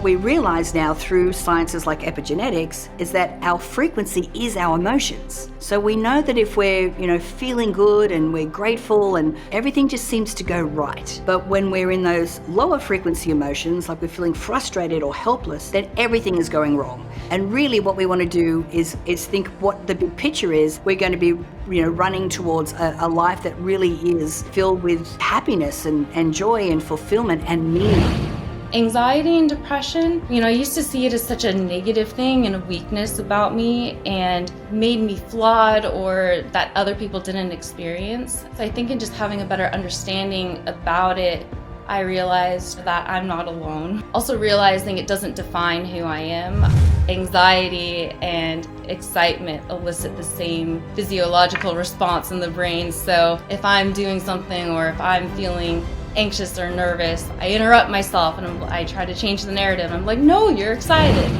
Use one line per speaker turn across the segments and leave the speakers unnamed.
what we realize now through sciences like epigenetics is that our frequency is our emotions. So we know that if we're, feeling good and we're grateful and everything just seems to go right. But when we're in those lower frequency emotions, like we're feeling frustrated or helpless, then everything is going wrong. And really what we want to do is think what the big picture is. We're going to be running towards a life that really is filled with happiness and joy and fulfillment and meaning.
Anxiety and depression, I used to see it as such a negative thing and a weakness about me and made me flawed or that other people didn't experience. So I think in just having a better understanding about it, I realized that I'm not alone. Also realizing it doesn't define who I am. Anxiety and excitement elicit the same physiological response in the brain. So if I'm doing something or if I'm feeling anxious or nervous, I interrupt myself and I try to change the narrative. I'm like, no, you're excited.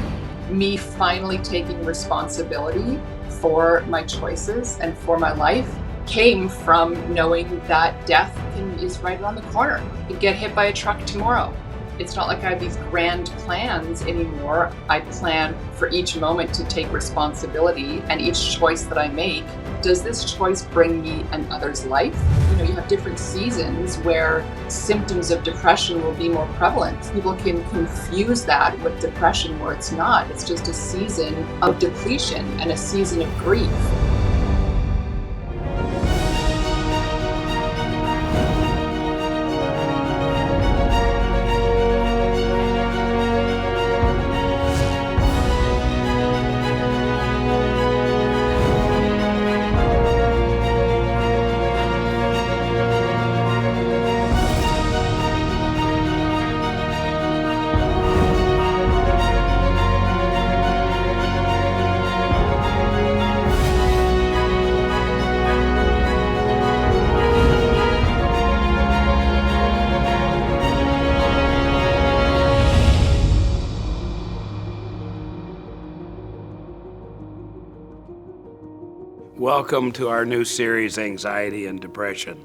Me finally taking responsibility for my choices and for my life came from knowing that death is right around the corner. You get hit by a truck tomorrow. It's not like I have these grand plans anymore. I plan for each moment to take responsibility, and each choice that I make, does this choice bring me another's life? You have different seasons where symptoms of depression will be more prevalent. People can confuse that with depression where it's not. It's just a season of depletion and a season of grief.
Welcome to our new series, Anxiety and Depression.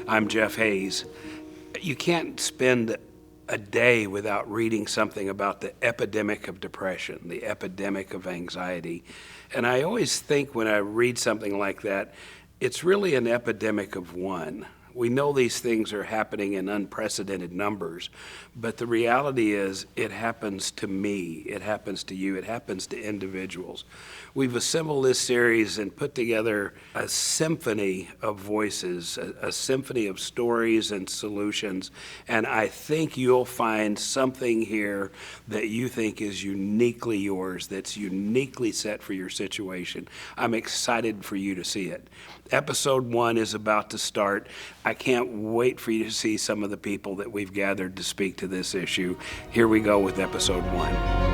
I'm Jeff Hayes. You can't spend a day without reading something about the epidemic of depression, the epidemic of anxiety. And I always think when I read something like that, it's really an epidemic of one. We know these things are happening in unprecedented numbers, but the reality is it happens to me, it happens to you, it happens to individuals. We've assembled this series and put together a symphony of voices, a symphony of stories and solutions, and I think you'll find something here that you think is uniquely yours, that's uniquely set for your situation. I'm excited for you to see it. Episode 1 is about to start. I can't wait for you to see some of the people that we've gathered to speak to this issue. Here we go with episode 1.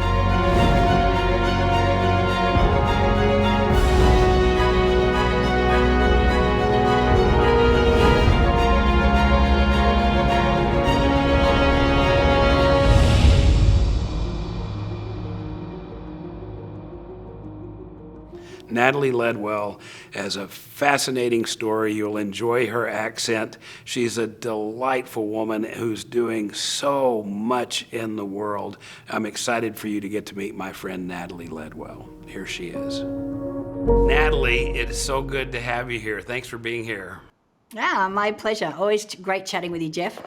Natalie Ledwell has a fascinating story. You'll enjoy her accent. She's a delightful woman who's doing so much in the world. I'm excited for you to get to meet my friend Natalie Ledwell. Here she is. Natalie, it is so good to have you here. Thanks for being here.
My pleasure. Always great chatting with you, Jeff.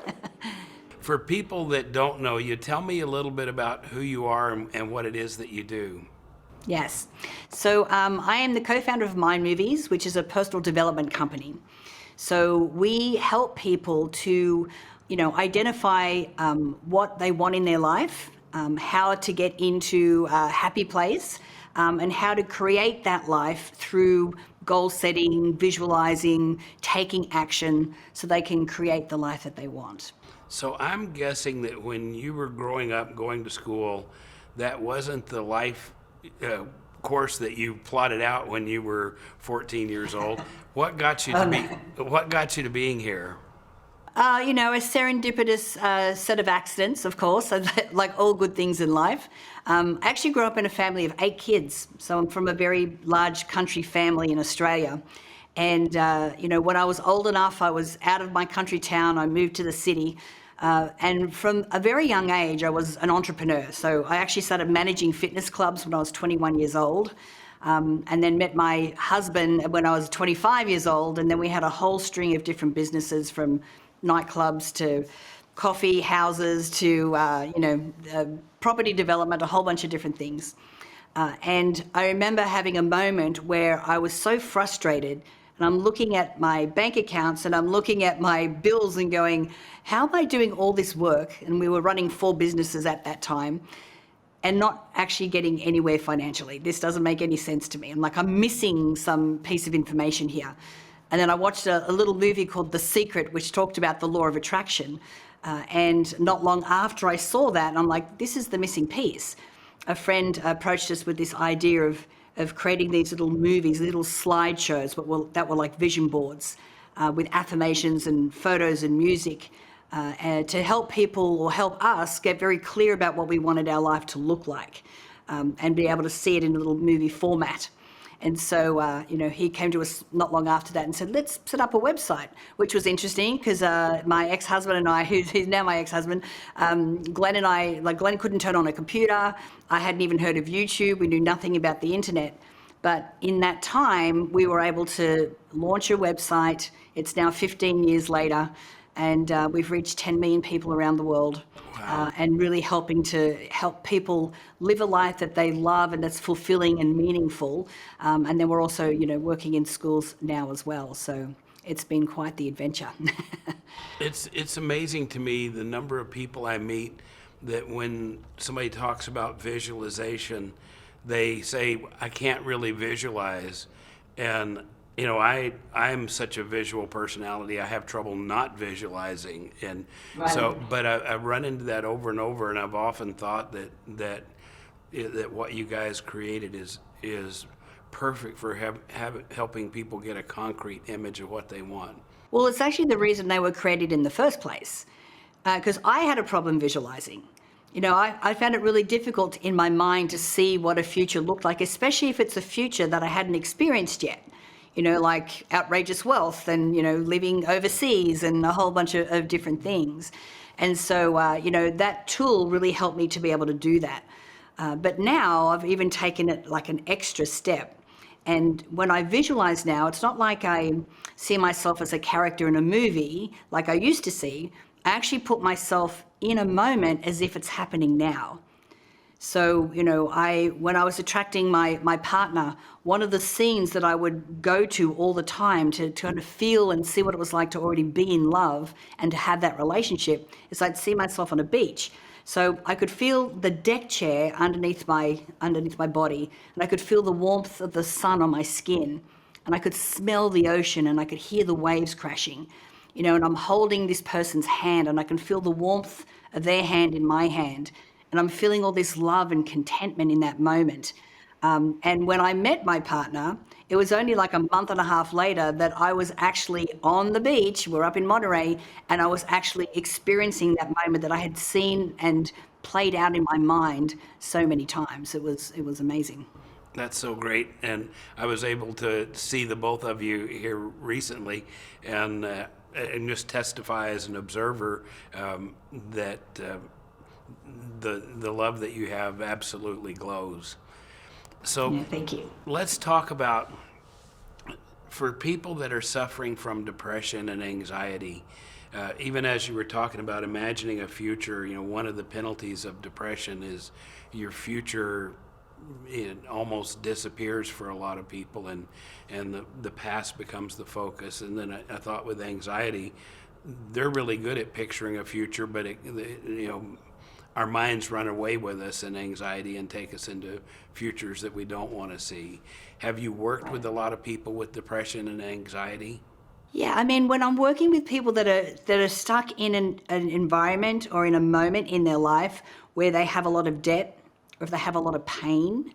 For people that don't know you, tell me a little bit about who you are and what it is that you do.
Yes. So I am the co-founder of Mind Movies, which is a personal development company. So we help people to, identify what they want in their life, how to get into a happy place, and how to create that life through goal setting, visualizing, taking action so they can create the life that they want.
So I'm guessing that when you were growing up, going to school, that wasn't the life course that you plotted out when you were 14 years old. What got you to being here?
A serendipitous set of accidents, of course, like all good things in life. I actually grew up in a family of 8 kids, so I'm from a very large country family in Australia. And when I was old enough, I was out of my country town. I moved to the city. And from a very young age, I was an entrepreneur. So I actually started managing fitness clubs when I was 21 years old, and then met my husband when I was 25 years old. And then we had a whole string of different businesses, from nightclubs to coffee houses to, property development, a whole bunch of different things. And I remember having a moment where I was so frustrated, and I'm looking at my bank accounts and I'm looking at my bills and going, how am I doing all this work? And we were running 4 businesses at that time and not actually getting anywhere financially. This doesn't make any sense to me. I'm missing some piece of information here. And then I watched a little movie called The Secret, which talked about the law of attraction. And not long after I saw that, I'm like, this is the missing piece. A friend approached us with this idea of creating these little movies, little slideshows that were like vision boards with affirmations and photos and music to help people or help us get very clear about what we wanted our life to look like and be able to see it in a little movie format. And so, he came to us not long after that and said, let's set up a website, which was interesting because my ex-husband and I, who's now my ex-husband, Glenn and I, Glenn couldn't turn on a computer. I hadn't even heard of YouTube. We knew nothing about the internet. But in that time, we were able to launch a website. It's now 15 years later, and we've reached 10 million people around the world.
Wow.
And really helping to help people live a life that they love and that's fulfilling and meaningful. And then we're also, working in schools now as well. So it's been quite the adventure.
It's amazing to me the number of people I meet that when somebody talks about visualization, they say, I can't really visualize. And I'm such a visual personality. I have trouble not visualizing, and
Right.
so. But I run into that over and over, and I've often thought that what you guys created is perfect for helping people get a concrete image of what they want.
Well, it's actually the reason they were created in the first place, because I had a problem visualizing. I found it really difficult in my mind to see what a future looked like, especially if it's a future that I hadn't experienced yet. Like outrageous wealth and, living overseas and a whole bunch of different things. And so, that tool really helped me to be able to do that. But now I've even taken it like an extra step. And when I visualize now, it's not like I see myself as a character in a movie like I used to see. I actually put myself in a moment as if it's happening now. So, when I was attracting my partner, one of the scenes that I would go to all the time to kind of feel and see what it was like to already be in love and to have that relationship is I'd see myself on a beach. So I could feel the deck chair underneath my body, and I could feel the warmth of the sun on my skin, and I could smell the ocean, and I could hear the waves crashing. And I'm holding this person's hand, and I can feel the warmth of their hand in my hand. And I'm feeling all this love and contentment in that moment. And when I met my partner, it was only like a month and a half later that I was actually on the beach. We're up in Monterey, and I was actually experiencing that moment that I had seen and played out in my mind so many times. It was amazing.
That's so great, and I was able to see the both of you here recently, and just testify as an observer that. The love that you have absolutely glows. So
Yeah, thank you.
let's talk about, for people that are suffering from depression and anxiety, even as you were talking about imagining a future, one of the penalties of depression is your future, it almost disappears for a lot of people, and the past becomes the focus. And then I thought with anxiety, they're really good at picturing a future, but our minds run away with us in anxiety and take us into futures that we don't want to see. Have you worked with a lot of people with depression and anxiety?
Yeah, I mean, when I'm working with people that are stuck in an environment or in a moment in their life where they have a lot of debt, or if they have a lot of pain,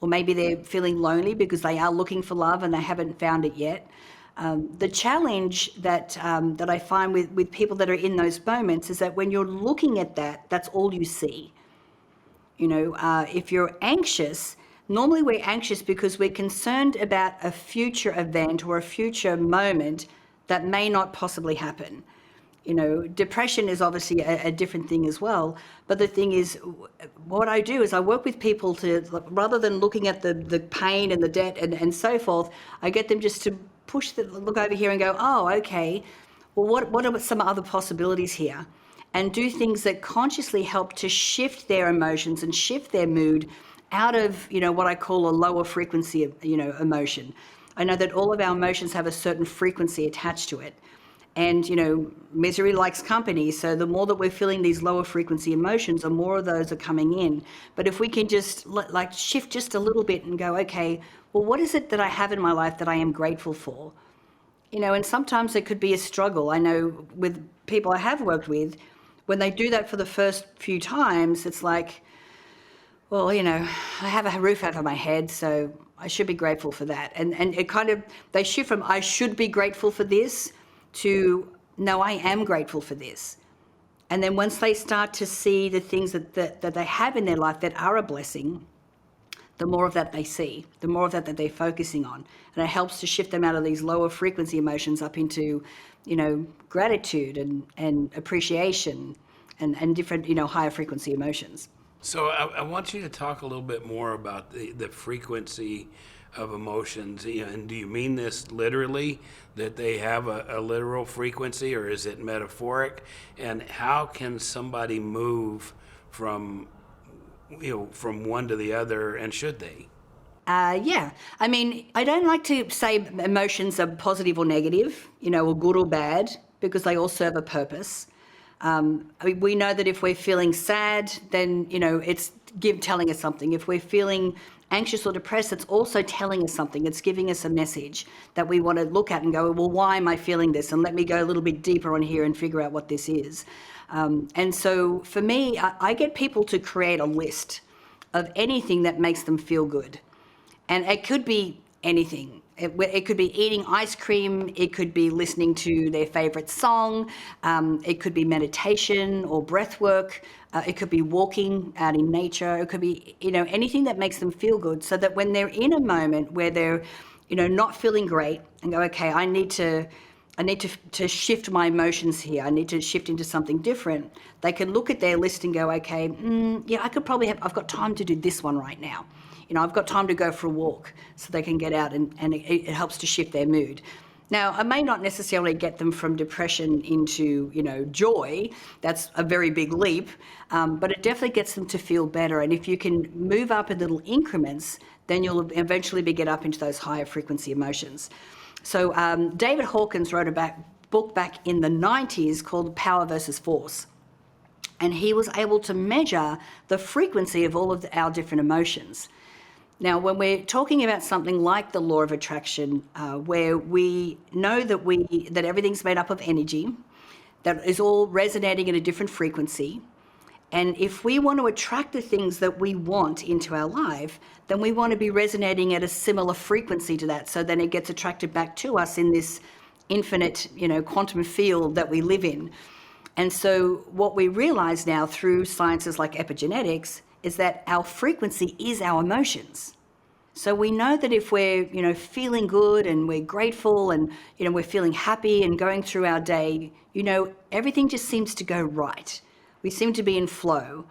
or maybe they're feeling lonely because they are looking for love and they haven't found it yet. The challenge that I find with people that are in those moments is that when you're looking at that, that's all you see. If you're anxious, normally we're anxious because we're concerned about a future event or a future moment that may not possibly happen. Depression is obviously a different thing as well. But the thing is, what I do is I work with people to, rather than looking at the pain and the debt and so forth, I get them just to look over here and go, oh, okay, well, what are some other possibilities here? And do things that consciously help to shift their emotions and shift their mood out of, what I call a lower frequency of, emotion. I know that all of our emotions have a certain frequency attached to it. And, misery likes company. So the more that we're feeling these lower frequency emotions, the more of those are coming in. But if we can just shift just a little bit and go, okay, well, what is it that I have in my life that I am grateful for? And sometimes it could be a struggle. I know with people I have worked with, when they do that for the first few times, it's like, well, I have a roof over my head, so I should be grateful for that. And it kind of, they shift from I should be grateful for this to no, I am grateful for this. And then once they start to see the things that they have in their life that are a blessing, the more of that they see, the more of that they're focusing on. And it helps to shift them out of these lower frequency emotions up into, gratitude and appreciation and different, higher frequency emotions.
So I want you to talk a little bit more about the frequency of emotions. And do you mean this literally, that they have a literal frequency, or is it metaphoric? And how can somebody move from one to the other, and should they?
Yeah. I mean, I don't like to say emotions are positive or negative, or good or bad, because they all serve a purpose. We know that if we're feeling sad, then, it's telling us something. If we're feeling anxious or depressed, it's also telling us something. It's giving us a message that we want to look at and go, well, why am I feeling this? And let me go a little bit deeper on here and figure out what this is. And so for me, I get people to create a list of anything that makes them feel good. And it could be anything. It could be eating ice cream. It could be listening to their favorite song. It could be meditation or breath work. It could be walking out in nature. It could be, anything that makes them feel good, so that when they're in a moment where they're, not feeling great, and go, okay, I need to shift my emotions here. I need to shift into something different. They can look at their list and go, okay, yeah, I've got time to do this one right now. I've got time to go for a walk, so they can get out and it helps to shift their mood. Now, I may not necessarily get them from depression into, joy. That's a very big leap, but it definitely gets them to feel better. And if you can move up in little increments, then you'll eventually get up into those higher frequency emotions. So David Hawkins wrote a book back in the 90s called Power versus Force. And he was able to measure the frequency of all of our different emotions. Now, when we're talking about something like the law of attraction, where we know that everything's made up of energy, that is all resonating at a different frequency, and if we want to attract the things that we want into our life, then we want to be resonating at a similar frequency to that, so then it gets attracted back to us in this infinite, quantum field that we live in. And so what we realize now through sciences like epigenetics is that our frequency is our emotions. So we know that if we're, feeling good and we're grateful and, we're feeling happy and going through our day, everything just seems to go right. We seem to be in flow.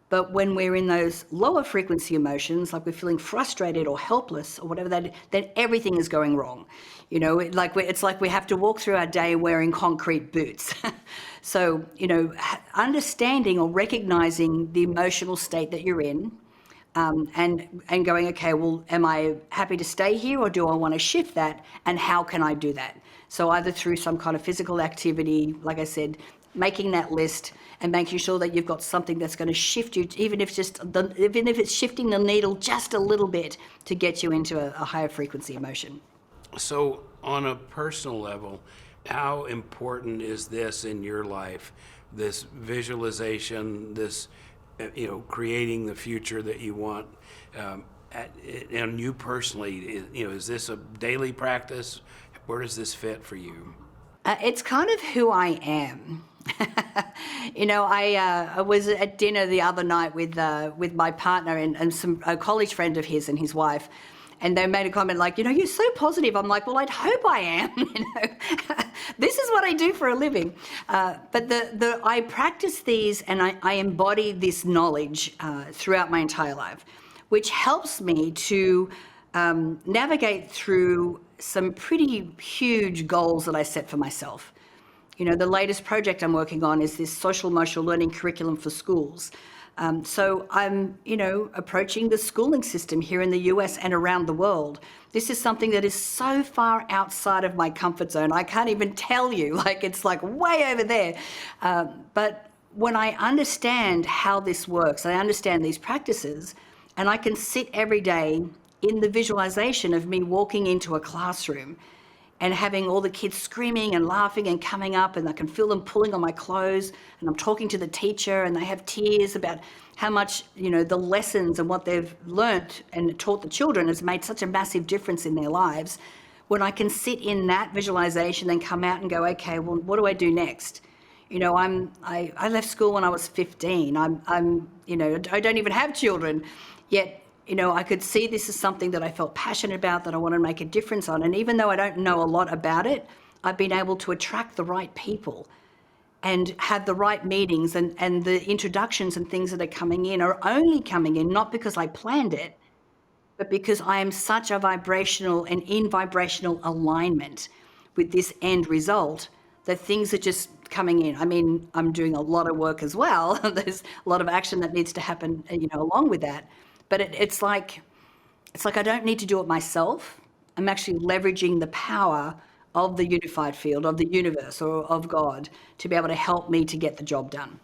But when we're in those lower frequency emotions, like we're feeling frustrated or helpless or whatever that, then everything is going wrong. It's like we have to walk through our day wearing concrete boots. So, understanding or recognizing the emotional state that you're in, and going, okay, well, am I happy to stay here, or do I want to shift that? And how can I do that? So either through some kind of physical activity, like I said, making that list and making sure that you've got something that's going to shift you, even if it's shifting the needle just a little bit to get you into a higher frequency emotion.
So on a personal level, how important is this in your life? This visualization, this, creating the future that you want, and you personally, is this a daily practice? Where does this fit for you?
It's kind of who I am. I was at dinner the other night with my partner and a college friend of his and his wife, And they made a comment like, you're so positive. I'm like, well, I'd hope I am. This is what I do for a living. But I practice these and I embody this knowledge throughout my entire life, which helps me to navigate through some pretty huge goals that I set for myself. The latest project I'm working on is this social emotional learning curriculum for schools. So I'm, approaching the schooling system here in the US and around the world. This is something that is so far outside of my comfort zone. I can't even tell you, it's like way over there. But when I understand how this works, I understand these practices, and I can sit every day in the visualization of me walking into a classroom and having all the kids screaming and laughing and coming up, and I can feel them pulling on my clothes, and I'm talking to the teacher and they have tears about how much, the lessons and what they've learnt and taught the children has made such a massive difference in their lives. When I can sit in that visualization and come out and go, okay, well, what do I do next? I left school when I was 15. I don't even have children, yet I could see this as something that I felt passionate about, that I want to make a difference on. And even though I don't know a lot about it, I've been able to attract the right people and have the right meetings, and the introductions and things that are coming in are only coming in not because I planned it, but because I am such a vibrational and in vibrational alignment with this end result that things are just coming in. I mean, I'm doing a lot of work as well. There's a lot of action that needs to happen, along with that. But it's like I don't need to do it myself. I'm actually leveraging the power of the unified field, of the universe, or of God, to be able to help me to get the job done.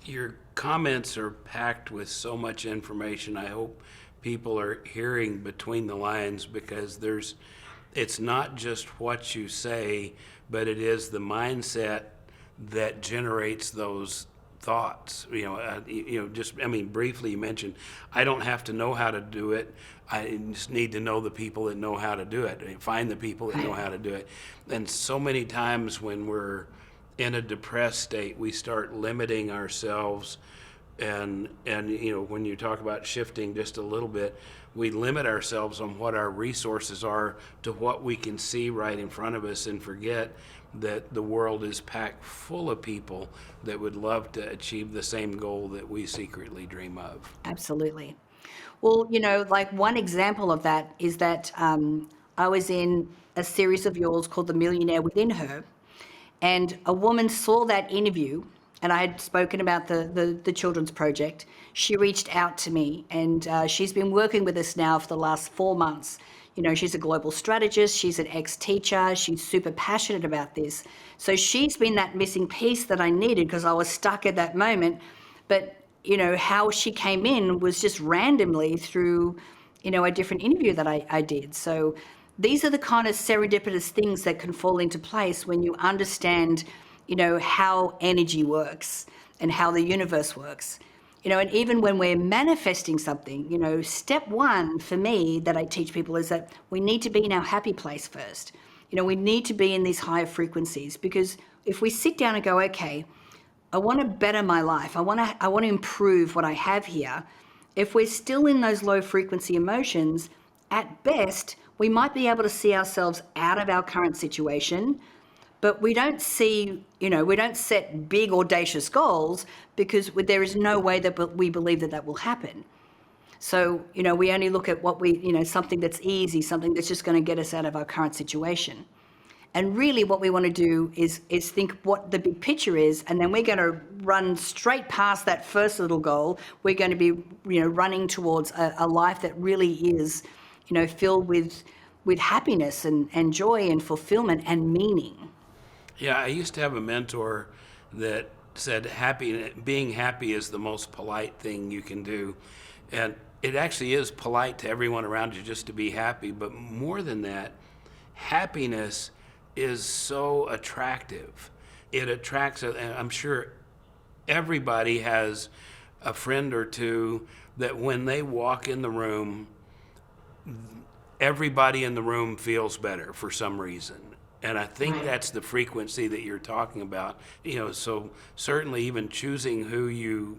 Your comments are packed with so much information. I hope people are hearing between the lines, because it's not just what you say, but it is the mindset that generates those thoughts. Briefly you mentioned, I don't have to know how to do it. I just need to know the people that know how to do it, find the people that know how to do it. And so many times when we're in a depressed state, we start limiting ourselves. And when you talk about shifting just a little bit, we limit ourselves on what our resources are to what we can see right in front of us, and forget that the world is packed full of people that would love to achieve the same goal that we secretly dream of.
Absolutely. Well, one example of that is that I was in a series of yours called The Millionaire Within Her, and a woman saw that interview, and I had spoken about the children's project. She reached out to me, and she's been working with us now for the last 4 months. She's a global strategist. She's an ex-teacher. She's super passionate about this. So she's been that missing piece that I needed, because I was stuck at that moment. But, how she came in was just randomly through, a different interview that I did. So these are the kind of serendipitous things that can fall into place when you understand, how energy works and how the universe works. And even when we're manifesting something, step one for me that I teach people is that we need to be in our happy place first. We need to be in these higher frequencies, because if we sit down and go, okay, I want to better my life, I want to improve what I have here. If we're still in those low frequency emotions, at best, we might be able to see ourselves out of our current situation, but we don't see, we don't set big audacious goals, because there is no way that we believe that will happen. So, we only look at what something that's easy, something that's just going to get us out of our current situation. And really what we want to do is think what the big picture is, and then we're going to run straight past that first little goal. We're going to be, running towards a life that really is, filled with happiness and joy and fulfillment and meaning.
Yeah, I used to have a mentor that said being happy is the most polite thing you can do. And it actually is polite to everyone around you just to be happy. But more than that, happiness is so attractive. It attracts, and I'm sure everybody has a friend or two that when they walk in the room, everybody in the room feels better for some reason. And I think that's the frequency that you're talking about. So certainly even choosing who you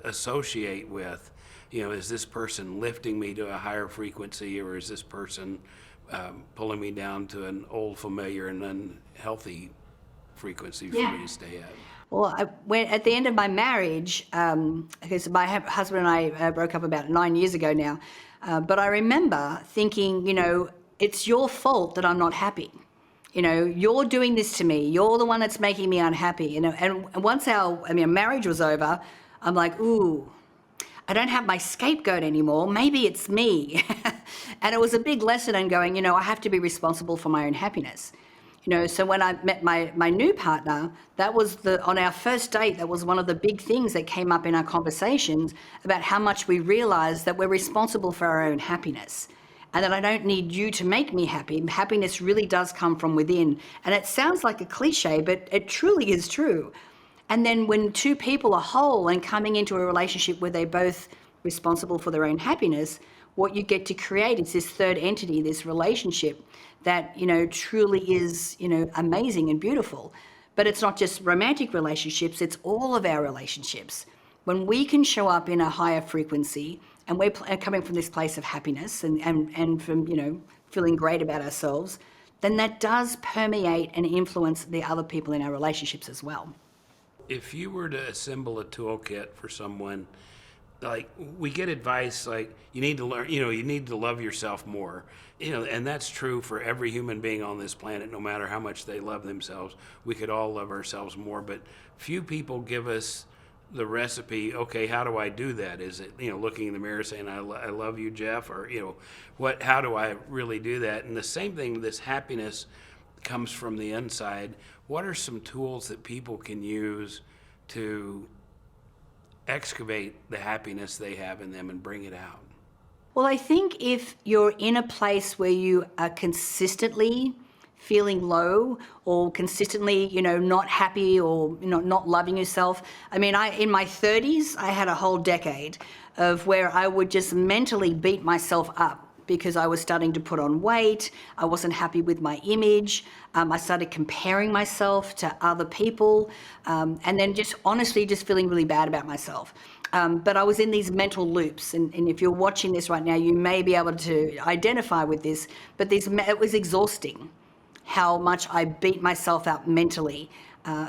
associate with Is this person lifting me to a higher frequency, or is this person pulling me down to an old familiar and unhealthy frequency for me to stay at?
Well, at the end of my marriage, because my husband and I broke up about 9 years ago now, but I remember thinking, it's your fault that I'm not happy. You're doing this to me. You're the one that's making me unhappy. And once our marriage was over, I'm like, ooh, I don't have my scapegoat anymore. Maybe it's me. And it was a big lesson in going, I have to be responsible for my own happiness. So when I met my new partner, that was on our first date, that was one of the big things that came up in our conversations about how much we realized that we're responsible for our own happiness. And that I don't need you to make me happy. Happiness really does come from within. And it sounds like a cliche, but it truly is true. And then when two people are whole and coming into a relationship where they're both responsible for their own happiness, what you get to create is this third entity, this relationship that, truly is, amazing and beautiful. But it's not just romantic relationships, it's all of our relationships. When we can show up in a higher frequency and we're coming from this place of happiness and from, feeling great about ourselves, then that does permeate and influence the other people in our relationships as well.
If you were to assemble a toolkit for someone, like we get advice like you need to learn, you need to love yourself more, and that's true for every human being on this planet, no matter how much they love themselves. We could all love ourselves more, but few people give us the recipe. Okay, how do I do that? Is it, looking in the mirror saying, I love you, Jeff, or, how do I really do that? And the same thing, this happiness comes from the inside. What are some tools that people can use to excavate the happiness they have in them and bring it out?
Well, I think if you're in a place where you are consistently feeling low or consistently, not happy or not loving yourself. In my 30s, I had a whole decade of where I would just mentally beat myself up because I was starting to put on weight. I wasn't happy with my image. I started comparing myself to other people, and then just honestly just feeling really bad about myself. But I was in these mental loops, and if you're watching this right now, you may be able to identify with this, but it was exhausting how much I beat myself up mentally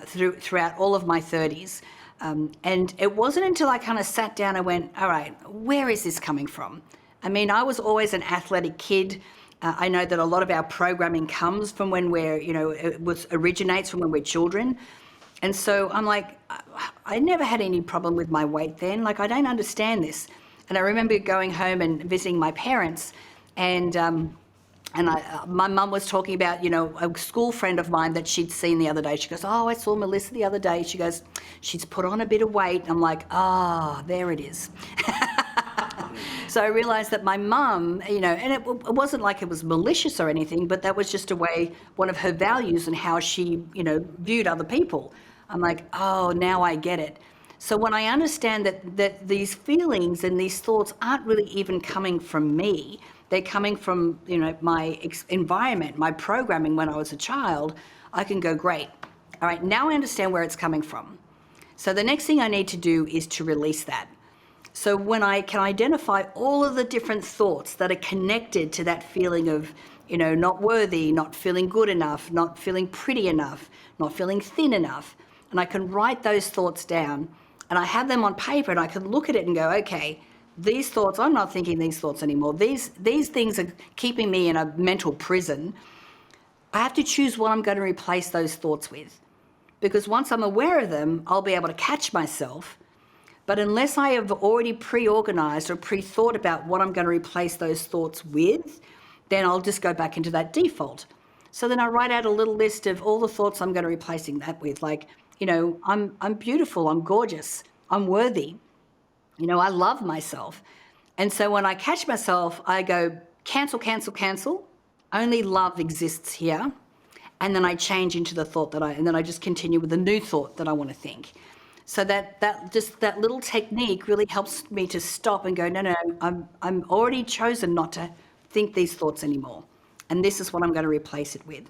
throughout all of my 30s. And it wasn't until I kind of sat down and went, all right, where is this coming from? I was always an athletic kid. I know that a lot of our programming comes from when originates from when we're children. And so I'm like, I never had any problem with my weight then. Like, I don't understand this. And I remember going home and visiting my parents, and my mum was talking about, a school friend of mine that she'd seen the other day. She goes, oh, I saw Melissa the other day. She goes, she's put on a bit of weight. I'm like, there it is. So I realized that my mum, and it wasn't like it was malicious or anything, but that was just one of her values and how she, viewed other people. I'm like, oh, now I get it. So when I understand that these feelings and these thoughts aren't really even coming from me, they're coming from, my environment, my programming when I was a child, I can go, great. All right, now I understand where it's coming from. So the next thing I need to do is to release that. So when I can identify all of the different thoughts that are connected to that feeling of, not worthy, not feeling good enough, not feeling pretty enough, not feeling thin enough, and I can write those thoughts down and I have them on paper and I can look at it and go, okay, these thoughts, I'm not thinking these thoughts anymore. These things are keeping me in a mental prison. I have to choose what I'm going to replace those thoughts with. Because once I'm aware of them, I'll be able to catch myself. But unless I have already pre-organized or pre-thought about what I'm going to replace those thoughts with, then I'll just go back into that default. So then I write out a little list of all the thoughts I'm going to replacing that with. Like, I'm beautiful, I'm gorgeous, I'm worthy. I love myself. And so when I catch myself, I go, cancel, cancel, cancel. Only love exists here. And then I change into the thought and then I just continue with the new thought that I want to think. So that little technique really helps me to stop and go, no, I'm already chosen not to think these thoughts anymore. And this is what I'm going to replace it with.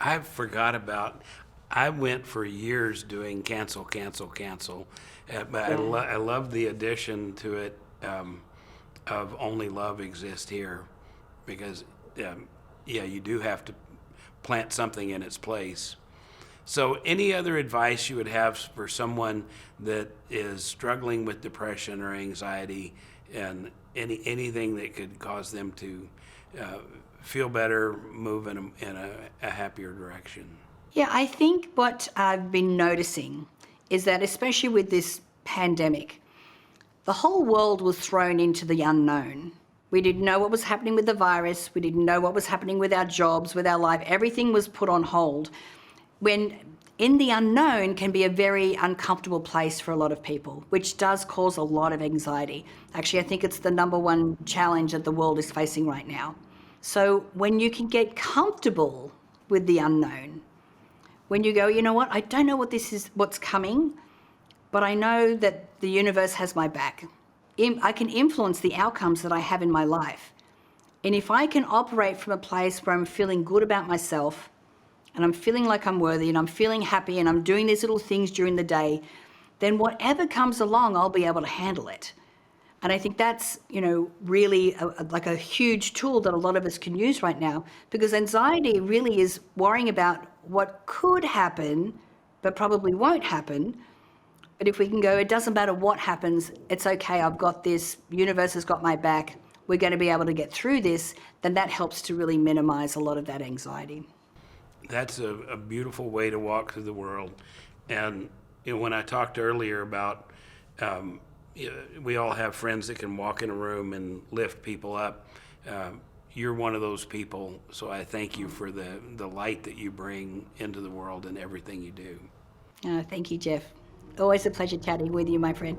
I went for years doing cancel, cancel, cancel. But I love the addition to it of only love exists here, because you do have to plant something in its place. So any other advice you would have for someone that is struggling with depression or anxiety, and anything that could cause them to feel better, move in a happier direction?
Yeah, I think what I've been noticing is that, especially with this pandemic, the whole world was thrown into the unknown. We didn't know what was happening with the virus. We didn't know what was happening with our jobs, with our life. Everything was put on hold. When in the unknown can be a very uncomfortable place for a lot of people, which does cause a lot of anxiety. Actually, I think it's the number one challenge that the world is facing right now. So when you can get comfortable with the unknown, when you go, you know what, I don't know what's coming, but I know that the universe has my back. I can influence the outcomes that I have in my life. And if I can operate from a place where I'm feeling good about myself, and I'm feeling like I'm worthy, and I'm feeling happy, and I'm doing these little things during the day, then whatever comes along, I'll be able to handle it. And I think that's, really like a huge tool that a lot of us can use right now, because anxiety really is worrying about what could happen, but probably won't happen. But if we can go, it doesn't matter what happens, it's okay, I've got this, universe has got my back, we're going to be able to get through this, then that helps to really minimize a lot of that anxiety.
That's a beautiful way to walk through the world. And when I talked earlier about we all have friends that can walk in a room and lift people up, you're one of those people. So I thank you for the light that you bring into the world and everything you do.
Thank you, Jeff. Always a pleasure chatting with you, my friend.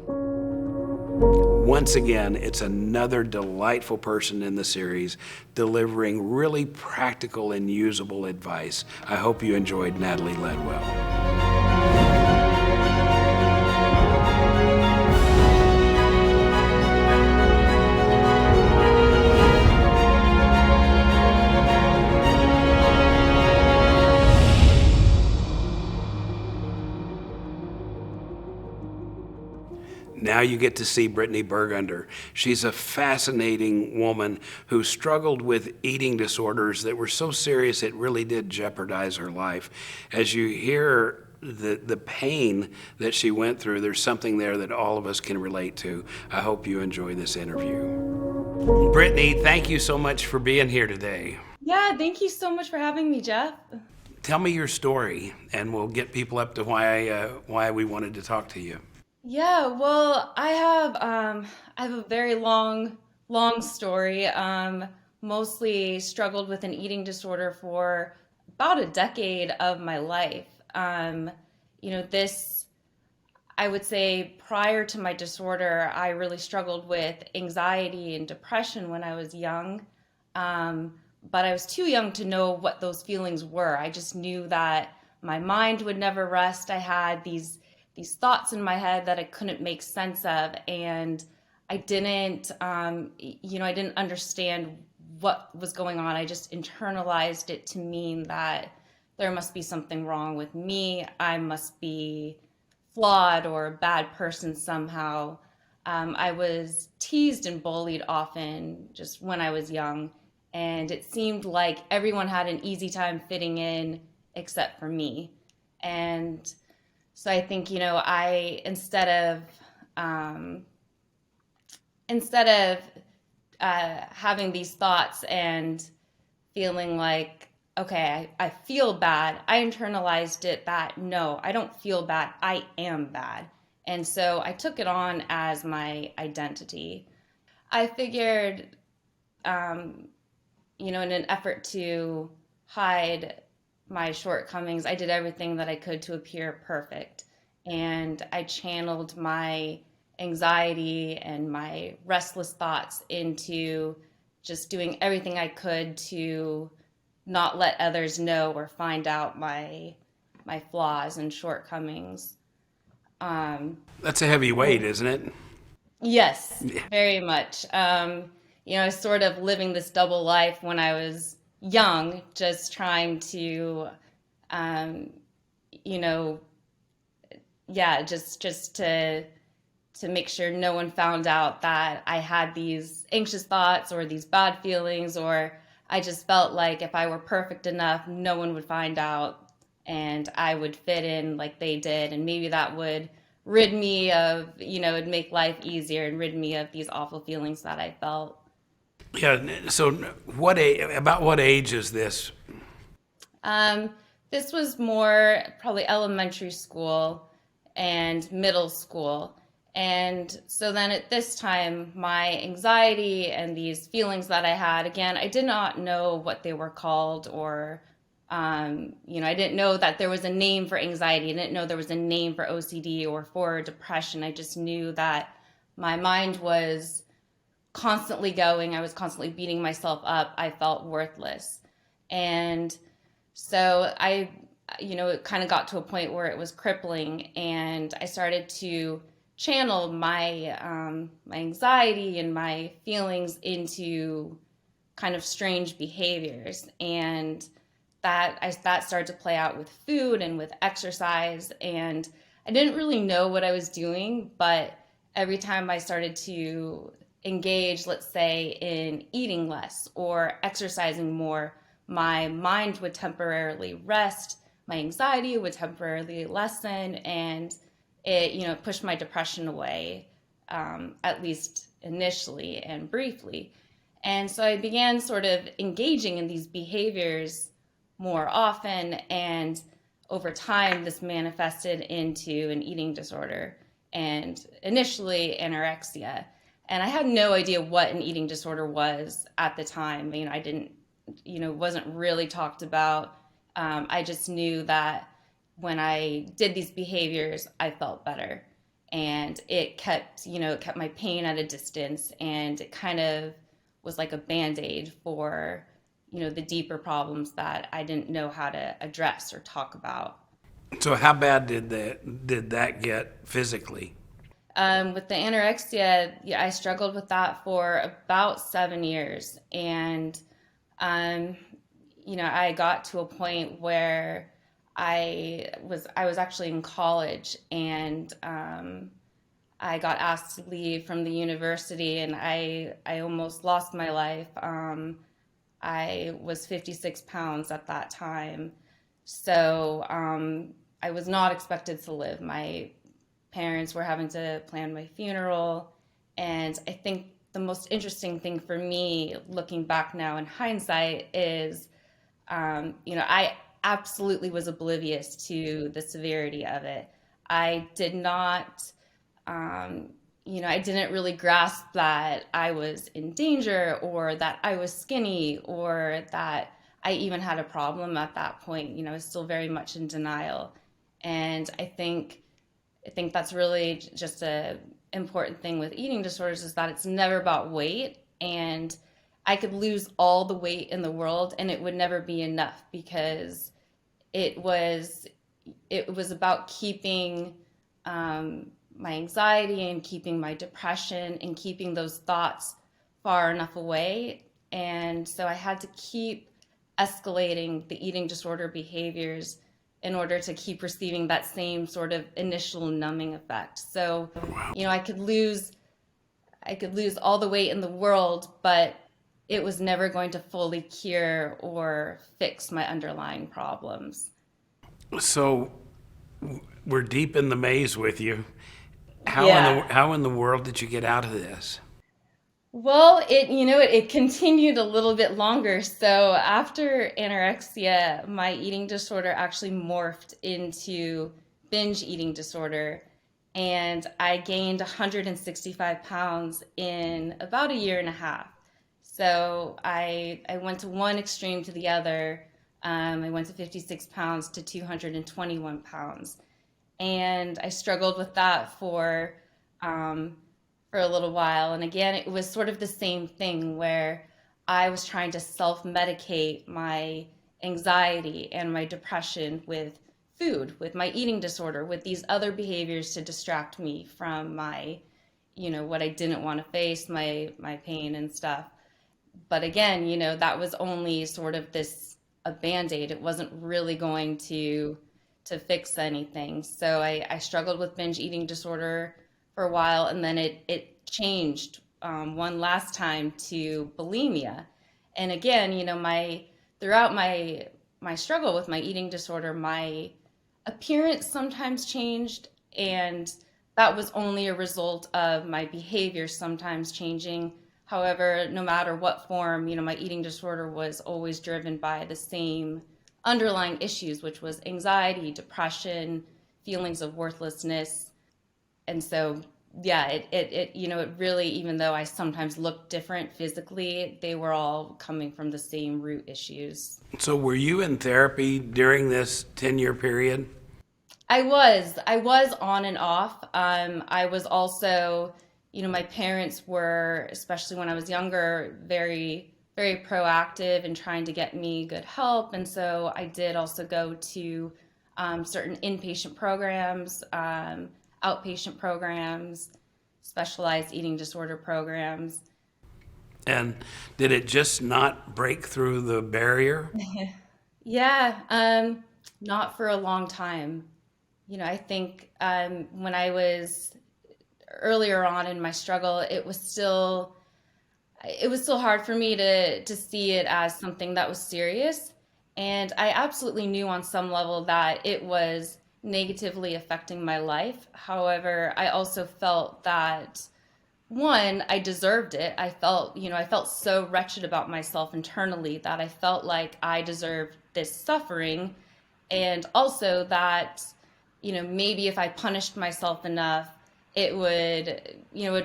Once again, it's another delightful person in the series delivering really practical and usable advice. I hope you enjoyed Natalie Ledwell. Now you get to see Brittany Burgunder. She's a fascinating woman who struggled with eating disorders that were so serious it really did jeopardize her life. As you hear the pain that she went through, there's something there that all of us can relate to. I hope you enjoy this interview. Brittany, thank you so much for being here today.
Yeah, thank you so much for having me, Jeff.
Tell me your story, and we'll get people up to why we wanted to talk to you.
Yeah, well, I have a very long story. Mostly struggled with an eating disorder for about a decade of my life. This, I would say, prior to my disorder, I really struggled with anxiety and depression when I was young. But I was too young to know what those feelings were. I just knew that my mind would never rest. I had these thoughts in my head that I couldn't make sense of, and I didn't understand what was going on. I just internalized it to mean that there must be something wrong with me. I must be flawed or a bad person somehow. I was teased and bullied often just when I was young, and it seemed like everyone had an easy time fitting in except for me. And so I think, I instead of having these thoughts and feeling like, okay, I feel bad, I internalized it that, no, I don't feel bad, I am bad. And so I took it on as my identity. I figured, in an effort to hide my shortcomings, I did everything that I could to appear perfect. And I channeled my anxiety and my restless thoughts into just doing everything I could to not let others know or find out my flaws and shortcomings.
That's a heavy weight, isn't it?
Yes, very much. I was sort of living this double life when I was young, just trying to, just to to make sure no one found out that I had these anxious thoughts or these bad feelings, or I just felt like if I were perfect enough, no one would find out and I would fit in like they did. And maybe that would rid me of, it'd make life easier and rid me of these awful feelings that I felt.
Yeah. So, about what age is this?
This was more probably elementary school and middle school. And so then at this time, my anxiety and these feelings that I had, again, I did not know what they were called, or, I didn't know that there was a name for anxiety. I didn't know there was a name for OCD or for depression. I just knew that my mind was constantly going. I was constantly beating myself up. I felt worthless. And so it kind of got to a point where it was crippling, and I started to channel my my anxiety and my feelings into kind of strange behaviors, and that started to play out with food and with exercise. And I didn't really know what I was doing, but every time I started to engage, let's say, in eating less or exercising more, my mind would temporarily rest, my anxiety would temporarily lessen, and it pushed my depression away, at least initially and briefly. And so I began sort of engaging in these behaviors more often, and over time this manifested into an eating disorder, and initially anorexia. And I had no idea what an eating disorder was at the time. I didn't, wasn't really talked about. I just knew that when I did these behaviors, I felt better, and it kept my pain at a distance, and it kind of was like a Band-Aid for, the deeper problems that I didn't know how to address or talk about.
So how bad did that get physically?
With the anorexia, I struggled with that for about 7 years, and I got to a point where I was actually in college, and I got asked to leave from the university, and I almost lost my life. I was 56 pounds at that time, so I was not expected to live. My parents were having to plan my funeral, and I think the most interesting thing for me, looking back now in hindsight, is I absolutely was oblivious to the severity of it. I did not, I didn't really grasp that I was in danger, or that I was skinny, or that I even had a problem at that point. I was still very much in denial. And I think that's really just a important thing with eating disorders, is that it's never about weight. And I could lose all the weight in the world and it would never be enough, because it was about keeping my anxiety and keeping my depression and keeping those thoughts far enough away. And so I had to keep escalating the eating disorder behaviors in order to keep receiving that same sort of initial numbing effect. So, I could lose all the weight in the world, but it was never going to fully cure or fix my underlying problems.
So we're deep in the maze with you. How in the world did you get out of this?
Well, it continued a little bit longer. So after anorexia, my eating disorder actually morphed into binge eating disorder. And I gained 165 pounds in about a year and a half. So I went to one extreme to the other. I went to 56 pounds to 221 pounds. And I struggled with that for a little while. And again, it was sort of the same thing where I was trying to self-medicate my anxiety and my depression with food, with my eating disorder, with these other behaviors to distract me from my, what I didn't want to face, my pain and stuff. But again, that was only sort of a Band-Aid. It wasn't really going to fix anything. So I struggled with binge eating disorder for a while, and then it changed one last time to bulimia. And again, throughout my struggle with my eating disorder, my appearance sometimes changed, and that was only a result of my behavior sometimes changing. However, no matter what form, my eating disorder was always driven by the same underlying issues, which was anxiety, depression, feelings of worthlessness. And so, yeah, it really, even though I sometimes looked different physically, they were all coming from the same root issues.
So were you in therapy during this 10-year period?
I was on and off. I was also, my parents were, especially when I was younger, very, very proactive in trying to get me good help. And so I did also go to certain inpatient programs, outpatient programs, specialized eating disorder programs.
And did it just not break through the barrier?
Yeah, not for a long time. I think when I was earlier on in my struggle, it was still hard for me to see it as something that was serious. And I absolutely knew on some level that it was negatively affecting my life. However, I also felt that one, I deserved it. I felt so wretched about myself internally that I felt like I deserved this suffering. And also that, maybe if I punished myself enough, it would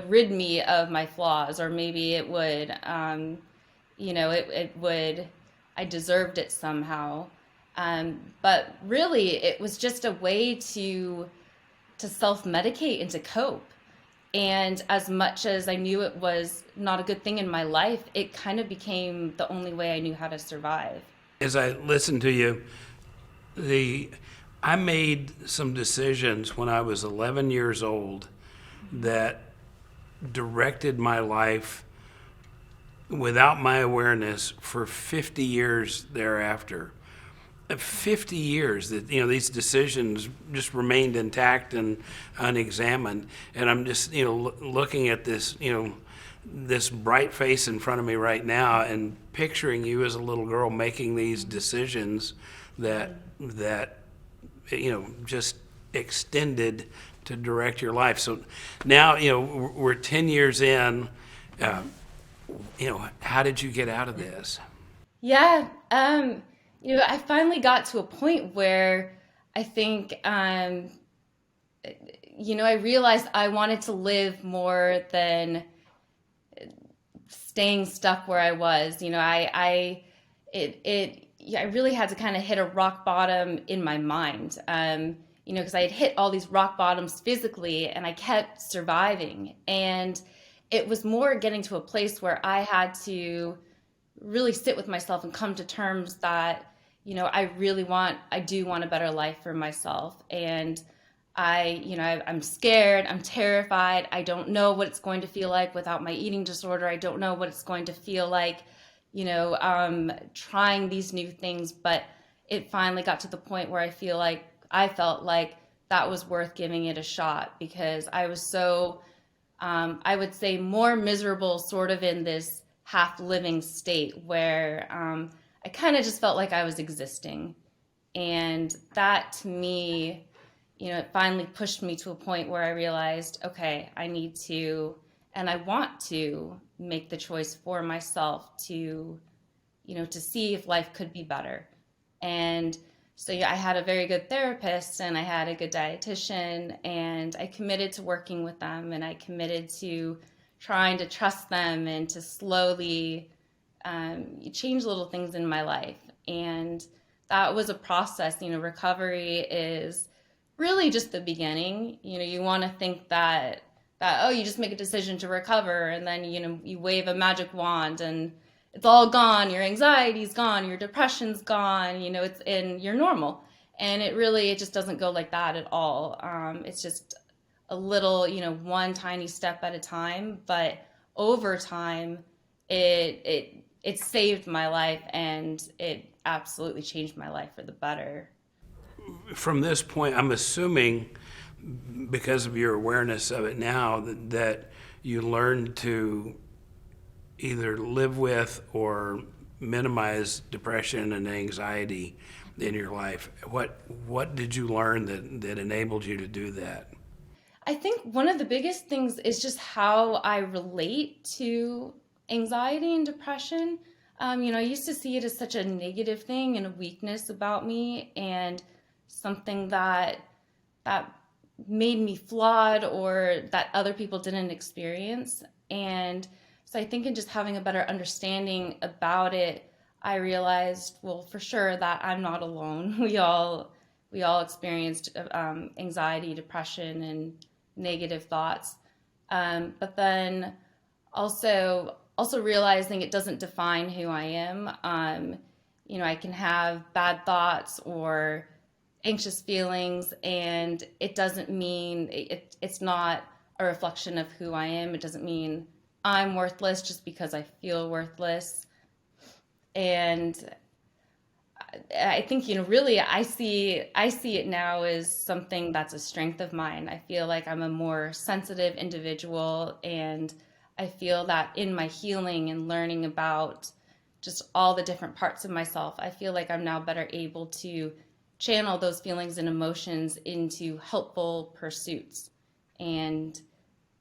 rid me of my flaws, or maybe it would, I deserved it somehow. But really, it was just a way to self-medicate and to cope. And as much as I knew it was not a good thing in my life, it kind of became the only way I knew how to survive.
As I listened to you, I made some decisions when I was 11 years old that directed my life without my awareness for 50 years thereafter. 50 years that these decisions just remained intact and unexamined, and I'm just looking at this this bright face in front of me right now and picturing you as a little girl making these decisions that just extended to direct your life. So now we're 10 years in. How did you get out of this?
Yeah, I finally got to a point where I think, I realized I wanted to live more than staying stuck where I was. I really had to kind of hit a rock bottom in my mind. Because I had hit all these rock bottoms physically and I kept surviving. And it was more getting to a place where I had to really sit with myself and come to terms that, I do want a better life for myself. And I'm scared, I'm terrified. I don't know what it's going to feel like without my eating disorder. I don't know what it's going to feel like, trying these new things. But it finally got to the point where I felt like that was worth giving it a shot, because I was so, I would say, more miserable, sort of in this half living state where I kind of just felt like I was existing. And that, to me, it finally pushed me to a point where I realized, okay, I need to, and I want to make the choice for myself to see if life could be better. And so I had a very good therapist and I had a good dietitian, and I committed to working with them, and I committed to trying to trust them and to slowly change little things in my life. And that was a process. Recovery is really just the beginning. You want to think that you just make a decision to recover, and then you wave a magic wand and it's all gone. Your anxiety's gone, your depression's gone, you're normal. And it just doesn't go like that at all. It's just a little, one tiny step at a time, but over time it saved my life, and it absolutely changed my life for the better.
From this point, I'm assuming because of your awareness of it now, that you learn to either live with or minimize depression and anxiety in your life. What did you learn that enabled you to do that?
I think one of the biggest things is just how I relate to anxiety and depression. I used to see it as such a negative thing and a weakness about me, and something that made me flawed or that other people didn't experience. And so I think in just having a better understanding about it, I realized, well, for sure that I'm not alone. We all experienced anxiety, depression, and negative thoughts. But then also realizing it doesn't define who I am. I can have bad thoughts or anxious feelings, and it doesn't mean it's not a reflection of who I am. It doesn't mean I'm worthless just because I feel worthless. And I think, really I see it now as something that's a strength of mine. I feel like I'm a more sensitive individual, and I feel that in my healing and learning about just all the different parts of myself, I feel like I'm now better able to channel those feelings and emotions into helpful pursuits, and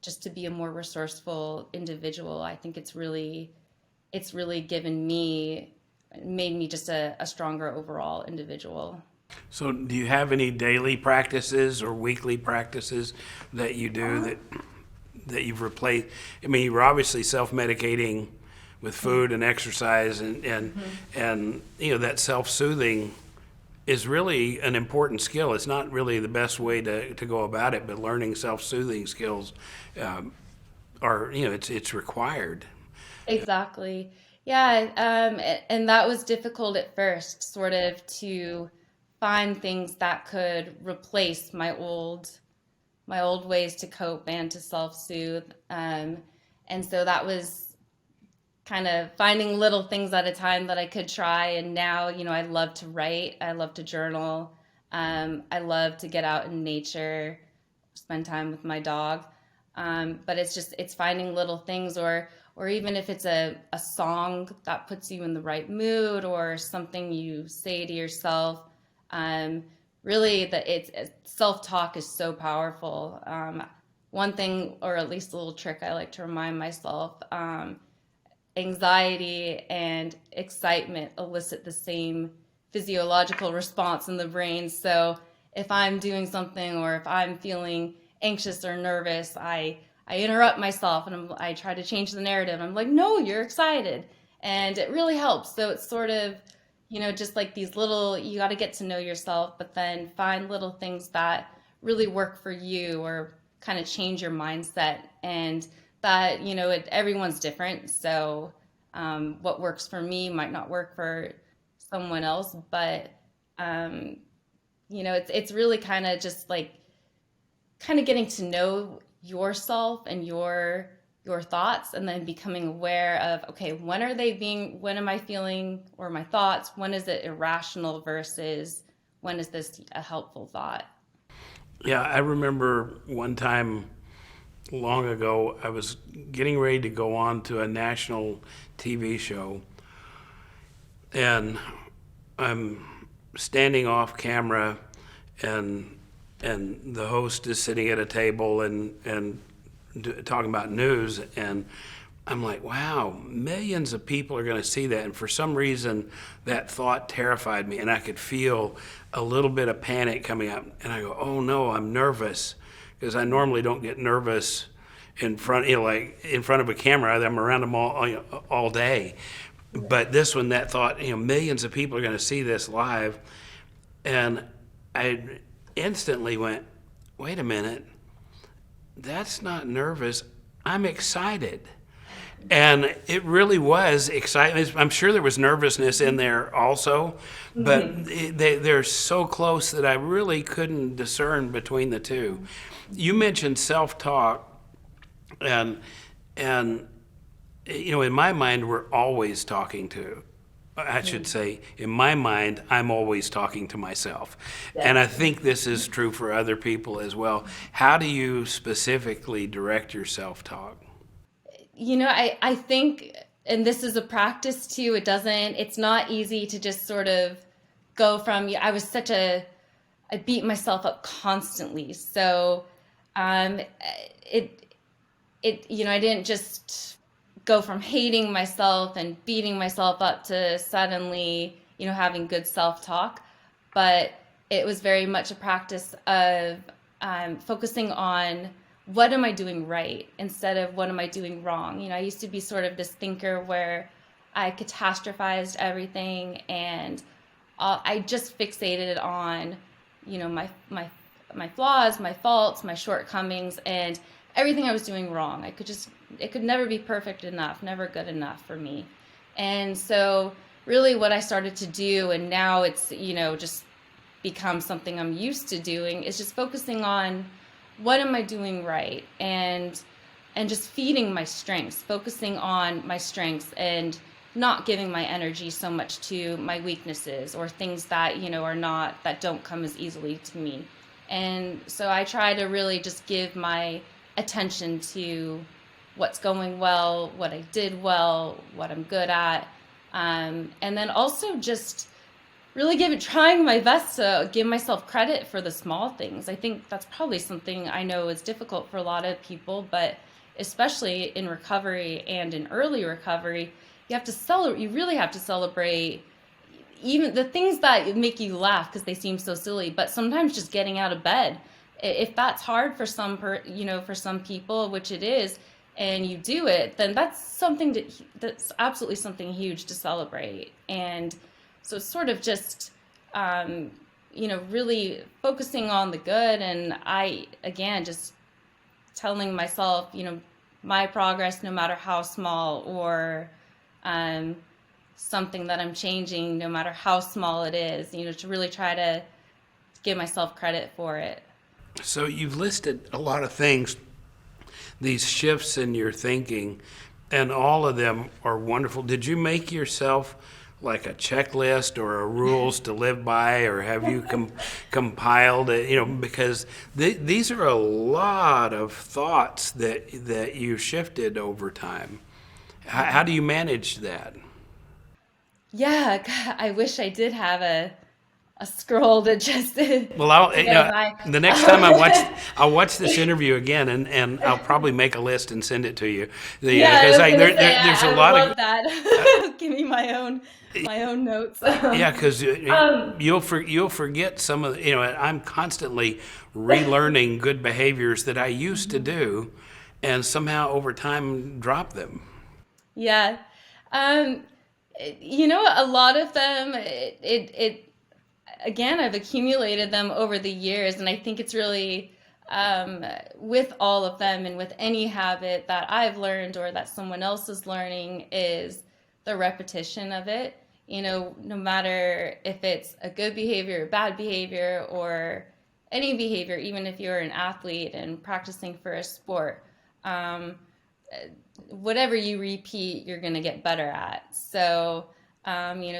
just to be a more resourceful individual. I think it's really made me just a stronger overall individual.
So do you have any daily practices or weekly practices that you do that you've replaced? I mean, you were obviously self-medicating with food and exercise, and that self-soothing is really an important skill. It's not really the best way to go about it, but learning self-soothing skills it's required.
Exactly. Yeah, and that was difficult at first, sort of to find things that could replace my old ways to cope and to self-soothe. And so that was kind of finding little things at a time that I could try. And now, I love to write. I love to journal. I love to get out in nature, spend time with my dog. But it's finding little things, or even if it's a song that puts you in the right mood, or something you say to yourself. Really, self-talk is so powerful. One thing, or at least a little trick I like to remind myself, anxiety and excitement elicit the same physiological response in the brain. So if I'm doing something, or if I'm feeling anxious or nervous, I interrupt myself, and I try to change the narrative. I'm like, no, you're excited. And it really helps. So it's sort of, just like these little, you got to get to know yourself, but then find little things that really work for you, or kind of change your mindset. And that, everyone's different. So what works for me might not work for someone else. But, it's really kind of just like, kind of getting to know yourself and your thoughts, and then becoming aware of, okay, when am I feeling, or my thoughts, when is it irrational versus when is this a helpful thought?
Yeah, I remember one time long ago, I was getting ready to go on to a national TV show, and I'm standing off camera, and the host is sitting at a table and talking about news, and I'm like, wow, millions of people are going to see that. And for some reason, that thought terrified me, and I could feel a little bit of panic coming up. And I go, oh no, I'm nervous, because I normally don't get nervous in front of a camera. I'm around them all day. But this one, that thought, millions of people are going to see this live, and I instantly went, wait a minute, that's not nervous, I'm excited. And it really was excitement. I'm sure there was nervousness in there also, but they're so close that I really couldn't discern between the two. You mentioned self-talk, and in my mind, we're always talking to I should say, in my mind, I'm always talking to myself. And I think this is true for other people as well. How do you specifically direct your self-talk?
I think, and this is a practice too, it's not easy to just sort of go from, I beat myself up constantly. So, I didn't just go from hating myself and beating myself up to suddenly, having good self-talk. But it was very much a practice of focusing on what am I doing right instead of what am I doing wrong. I used to be sort of this thinker where I catastrophized everything, and I just fixated on, my flaws, my faults, my shortcomings, and everything I was doing wrong. It could never be perfect enough, never good enough for me. And so really what I started to do, and now it's, just become something I'm used to doing, is just focusing on what am I doing right, and just feeding my strengths, focusing on my strengths, and not giving my energy so much to my weaknesses or things that, that don't come as easily to me. And so I try to really just give my attention to what's going well, what I did well, what I'm good at. And then also just really trying my best to give myself credit for the small things. I think that's probably something I know is difficult for a lot of people, but especially in recovery and in early recovery, you really have to celebrate even the things that make you laugh because they seem so silly, but sometimes just getting out of bed. If that's hard for for some people, which it is, and you do it, then that's absolutely something huge to celebrate. And so it's sort of just, really focusing on the good. And just telling myself, my progress, no matter how small, or something that I'm changing, no matter how small it is, to really try to give myself credit for it.
So you've listed a lot of things, these shifts in your thinking, and all of them are wonderful. Did you make yourself like a checklist or a rules to live by, or have you compiled it? Because these are a lot of thoughts that you shifted over time. How do you manage that?
Yeah, God, I wish I did have a scroll to just.
Well, the next time I'll watch this interview again, and I'll probably make a list and send it to you.
Because
there's a lot
love
of
that. Give me my own notes.
Yeah, because you'll forget some of I'm constantly relearning good behaviors that I used to do, and somehow over time drop them.
Yeah. A lot of them, again, I've accumulated them over the years, and I think it's really, with all of them and with any habit that I've learned or that someone else is learning, is the repetition of it. No matter if it's a good behavior, or bad behavior, or any behavior, even if you're an athlete and practicing for a sport, whatever you repeat, you're going to get better at. So,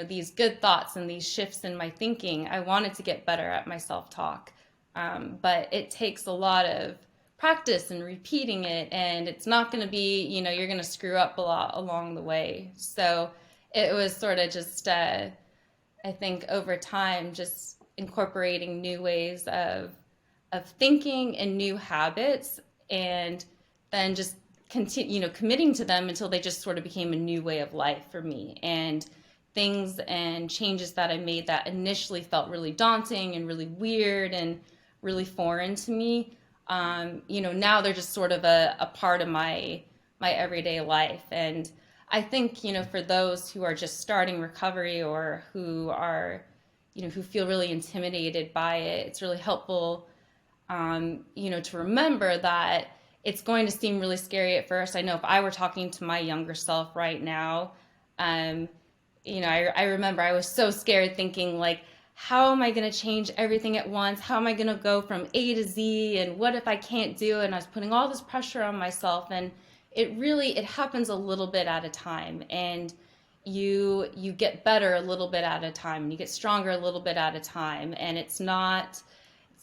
these good thoughts and these shifts in my thinking, I wanted to get better at my self-talk. But it takes a lot of practice and repeating it, and it's not going to be, you're going to screw up a lot along the way. So it was sort of just, I think over time, just incorporating new ways of thinking and new habits, and then just continue, committing to them until they just sort of became a new way of life for me. And things and changes that I made that initially felt really daunting and really weird and really foreign to me, now they're just sort of a part of my everyday life. And I think, for those who are just starting recovery, or who are, who feel really intimidated by it, it's really helpful, to remember that it's going to seem really scary at first. I know if I were talking to my younger self right now, I remember I was so scared, thinking like, how am I going to change everything at once? How am I going to go from A to Z? And what if I can't do it? And I was putting all this pressure on myself. And it happens a little bit at a time. And you get better a little bit at a time, and you get stronger a little bit at a time, and it's not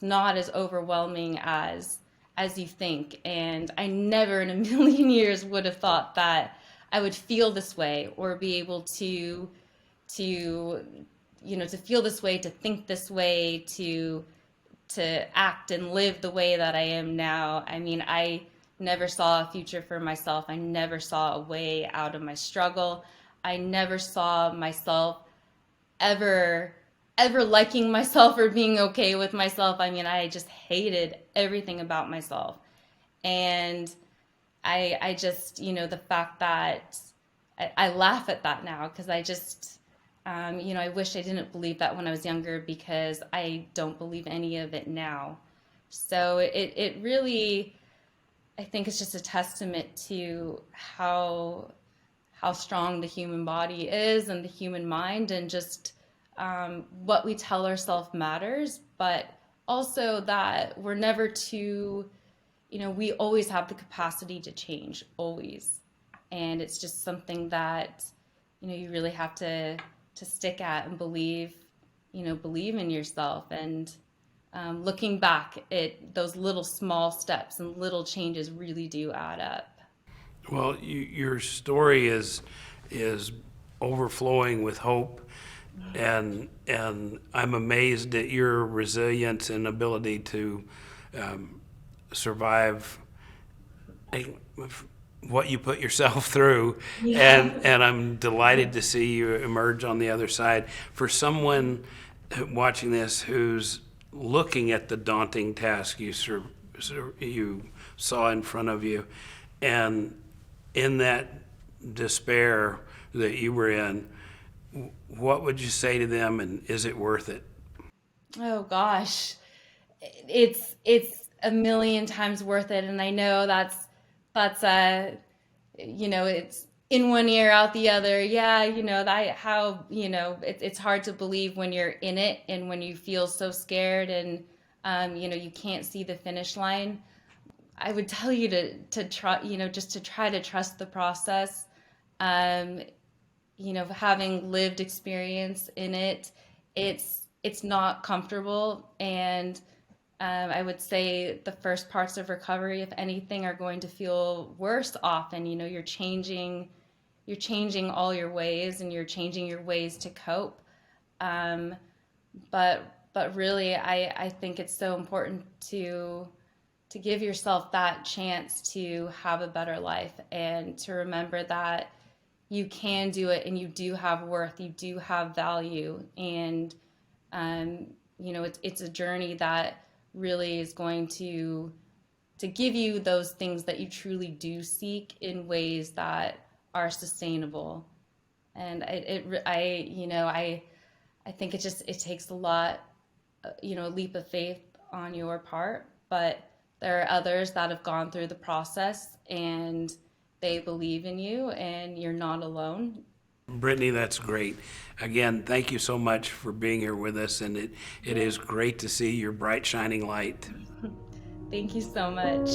as overwhelming as you think. And I never in a million years would have thought that I would feel this way, or be able to to feel this way, to think this way, to act and live the way that I am now. I mean, I never saw a future for myself. I never saw a way out of my struggle. I never saw myself ever liking myself or being okay with myself. I mean, I just hated everything about myself. And I just, the fact that I laugh at that now, because I just, I wish I didn't believe that when I was younger, because I don't believe any of it now. So it really, I think it's just a testament to how strong the human body is, and the human mind, and just what we tell ourselves matters, but also that we're never too, we always have the capacity to change, always. And it's just something that, you really have to stick at and believe in yourself. And looking back at those little small steps and little changes really do add up.
Well, your story is overflowing with hope, and I'm amazed at your resilience and ability to survive what you put yourself through.
Yeah.
And I'm delighted to see you emerge on the other side. For someone watching this who's looking at the daunting task you saw in front of you, and in that despair that you were in, what would you say to them, and is it worth it?
Oh gosh, it's a million times worth it. And I know that's it's in one ear out the other. Yeah, it's hard to believe when you're in it, and when you feel so scared, and you can't see the finish line. I would tell you to try, just to try to trust the process. Having lived experience in it, it's not comfortable. And I would say the first parts of recovery, if anything, are going to feel worse often. You're changing all your ways, and you're changing your ways to cope. But really, I think it's so important to give yourself that chance to have a better life, and to remember that you can do it, and you do have worth, you do have value. And it's a journey that really is going to give you those things that you truly do seek, in ways that are sustainable. And I think it takes a lot, a leap of faith on your part, but there are others that have gone through the process, and they believe in you, and you're not alone.
Brittany, that's great. Again, thank you so much for being here with us, and it is great to see your bright, shining light.
Thank you so much.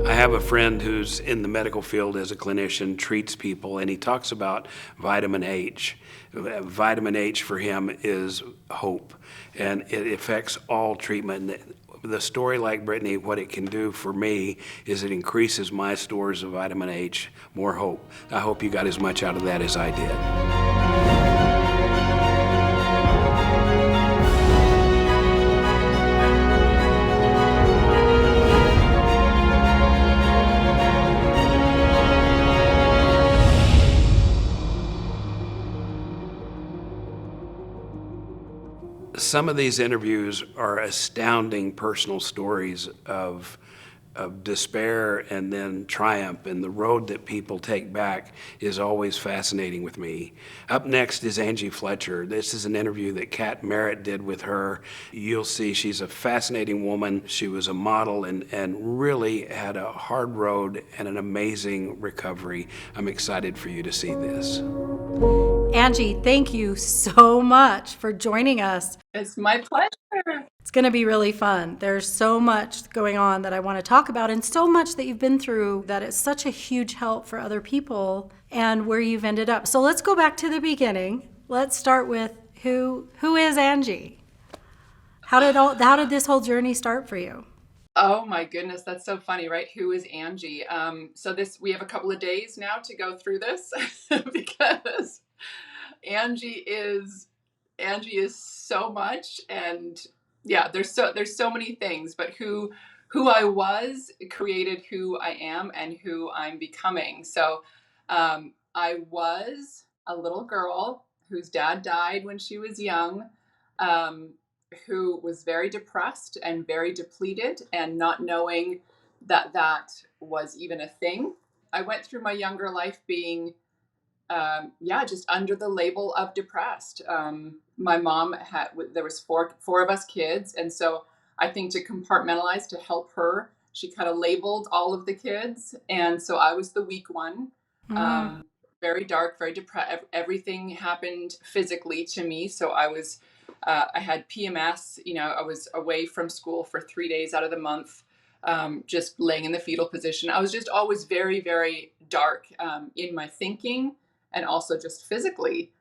I have a friend who's in the medical field as a clinician, treats people, and he talks about vitamin H. Vitamin H for him is hope, and it affects all treatment. The story like Brittany, what it can do for me is it increases my stores of vitamin H, more hope. I hope you got as much out of that as I did. Some of these interviews are astounding personal stories of despair and then triumph, and the road that people take back is always fascinating with me. Up next is Angie Fletcher. This is an interview that Kat Merritt did with her. You'll see she's a fascinating woman. She was a model and really had a hard road and an amazing recovery. I'm excited for you to see this.
Angie, thank you so much for joining us.
It's my pleasure.
It's going to be really fun. There's so much going on that I want to talk about, and so much that you've been through that it's such a huge help for other people and where you've ended up. So let's go back to the beginning. Let's start with who is Angie? How did this whole journey start for you?
Oh my goodness, that's so funny, right? Who is Angie? So we have a couple of days now to go through this because Angie is so much, and yeah, there's so many things, but who I was created who I am and who I'm becoming. So I was a little girl whose dad died when she was young, who was very depressed and very depleted, and not knowing that was even a thing. I went through my younger life being just under the label of depressed. My mom there was four of us kids. And so I think to compartmentalize, to help her, she kind of labeled all of the kids. And so I was the weak one, very dark, very depressed. Everything happened physically to me. So I had PMS, I was away from school for 3 days out of the month. Just laying in the fetal position. I was just always very, very dark in my thinking, and also just physically.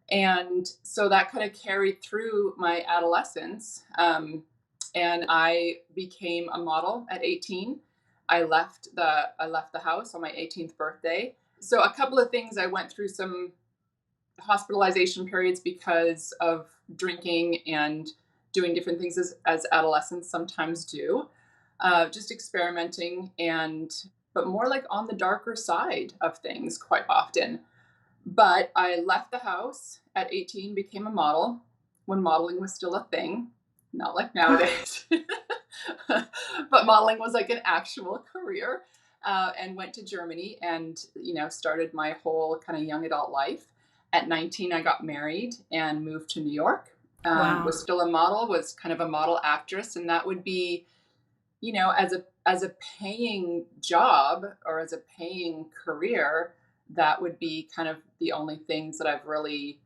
And so that kind of carried through my adolescence. And I became a model at 18. I left the house on my 18th birthday. So a couple of things, I went through some hospitalization periods because of drinking and doing different things as adolescents sometimes do. Just experimenting, but more like on the darker side of things quite often. But I left the house at 18, became a model when modeling was still a thing, not like nowadays. But modeling was like an actual career, and went to Germany and, started my whole kind of young adult life. At 19, I got married and moved to New York.
Wow.
Was still a model, was kind of a model actress. And that would be, as a paying job or as a paying career, that would be kind of the only things that I've really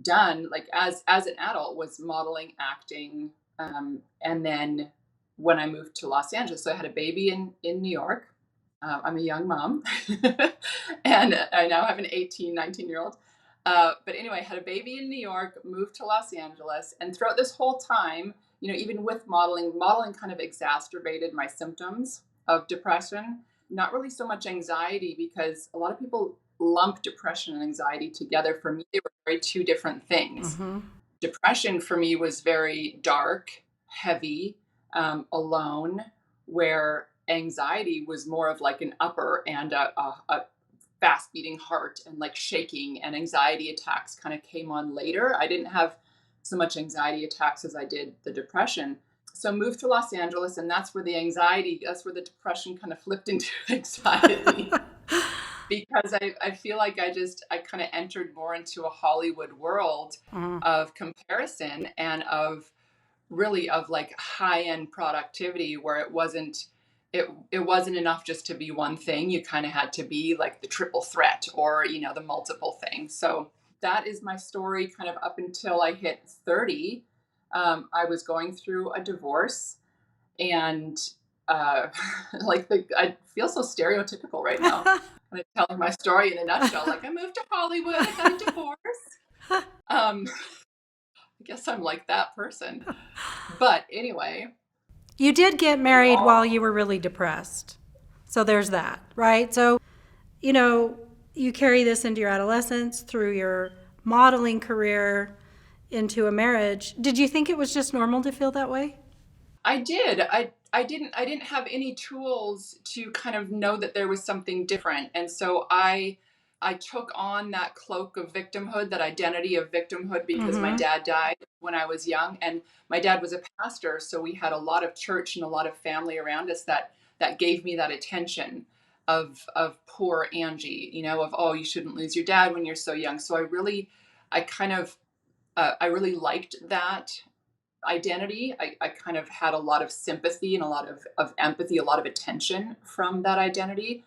done, like as an adult, was modeling, acting. And then when I moved to Los Angeles, so I had a baby in New York. I'm a young mom and I now have an 19-year-old. But anyway, I had a baby in New York, moved to Los Angeles. And throughout this whole time, even with modeling kind of exacerbated my symptoms of depression. Not really so much anxiety, because a lot of people lump depression and anxiety together. For me, they were very two different things. Mm-hmm. Depression for me was very dark, heavy, alone, where anxiety was more of like an upper and a fast beating heart and like shaking, and anxiety attacks kind of came on later. I didn't have so much anxiety attacks as I did the depression. So moved to Los Angeles, and that's where the depression kind of flipped into anxiety. Because I feel like I kind of entered more into a Hollywood world of comparison and of like high-end productivity, where it wasn't enough just to be one thing. You kind of had to be like the triple threat, or, the multiple things. So that is my story kind of up until I hit 30. I was going through a divorce, and I feel so stereotypical right now. I'm telling my story in a nutshell. Like, I moved to Hollywood, I got a divorce. I guess I'm like that person. But anyway.
You did get married while you were really depressed. So there's that, right? So, you carry this into your adolescence, through your modeling career, into a marriage. Did you think it was just normal to feel that way?
I did. I didn't have any tools to kind of know that there was something different. And so I took on that cloak of victimhood, that identity of victimhood, because my dad died when I was young, and my dad was a pastor. So we had a lot of church and a lot of family around us that gave me that attention of poor Angie, of, oh, you shouldn't lose your dad when you're so young. So I really liked that identity. I kind of had a lot of sympathy and a lot of empathy, a lot of attention from that identity.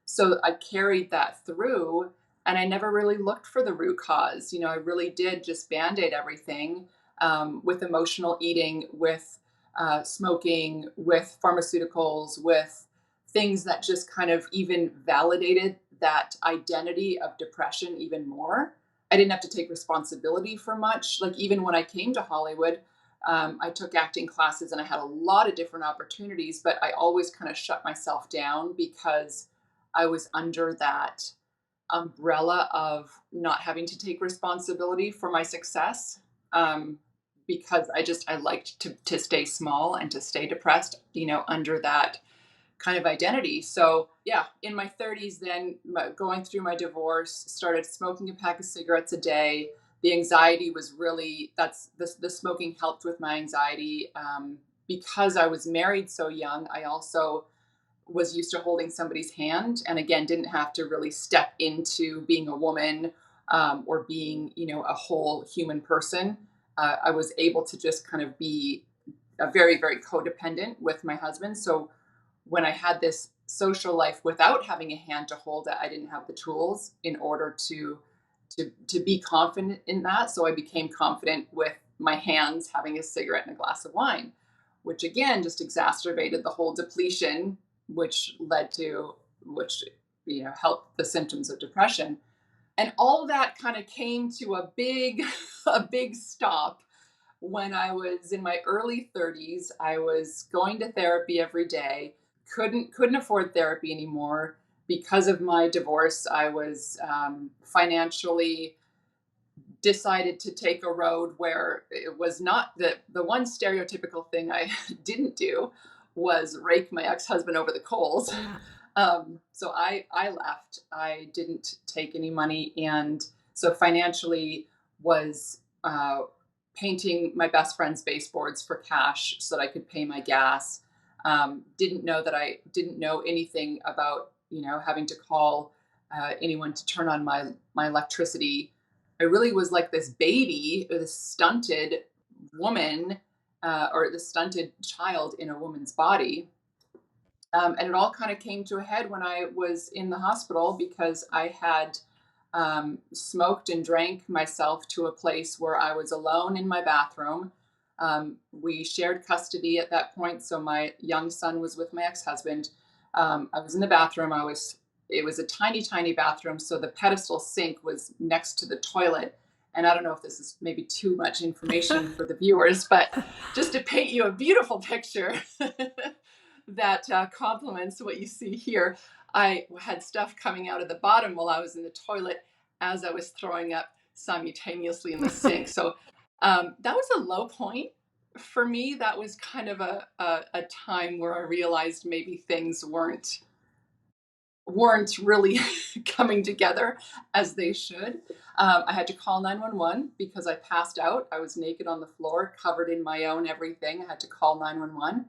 So I carried that through, and I never really looked for the root cause. I really did just Band-Aid everything. with emotional eating, with smoking, with pharmaceuticals, with things that just kind of even validated that identity of depression even more. I didn't have to take responsibility for much. Like even when I came to Hollywood, I took acting classes and I had a lot of different opportunities, but I always kind of shut myself down because I was under that umbrella of not having to take responsibility for my success. Because I liked to stay small and to stay depressed, under that kind of identity. So yeah, in my 30s, then going through my divorce, started smoking a pack of cigarettes a day. The anxiety was really, the smoking helped with my anxiety. Because I was married so young, I also was used to holding somebody's hand, and again, didn't have to really step into being a woman, or being, a whole human person. I was able to just kind of be a very, very codependent with my husband. So when I had this social life without having a hand to hold it, I didn't have the tools in order to be confident in that. So I became confident with my hands having a cigarette and a glass of wine, which again just exacerbated the whole depletion, which helped the symptoms of depression. And all that kind of came to a big a big stop when I was in my early 30s. I was going to therapy every day, couldn't afford therapy anymore because of my divorce. I was financially decided to take a road where it was not the one stereotypical thing I didn't do was rake my ex-husband over the coals. So I left. I didn't take any money, and so financially was painting my best friend's baseboards for cash so that I could pay my gas. Didn't know anything about having to call anyone to turn on my electricity. I really was like this baby, or this stunted woman, or this stunted child in a woman's body. And it all kind of came to a head when I was in the hospital because I had smoked and drank myself to a place where I was alone in my bathroom. We shared custody at that point, so my young son was with my ex-husband. I was in the bathroom. It was a tiny, tiny bathroom, so the pedestal sink was next to the toilet. And I don't know if this is maybe too much information for the viewers, but just to paint you a beautiful picture that complements what you see here, I had stuff coming out of the bottom while I was in the toilet as I was throwing up simultaneously in the sink. So that was a low point for me. That was kind of a time where I realized maybe things weren't really coming together as they should. I had to call 911 because I passed out. I was naked on the floor, covered in my own everything. I had to call 911.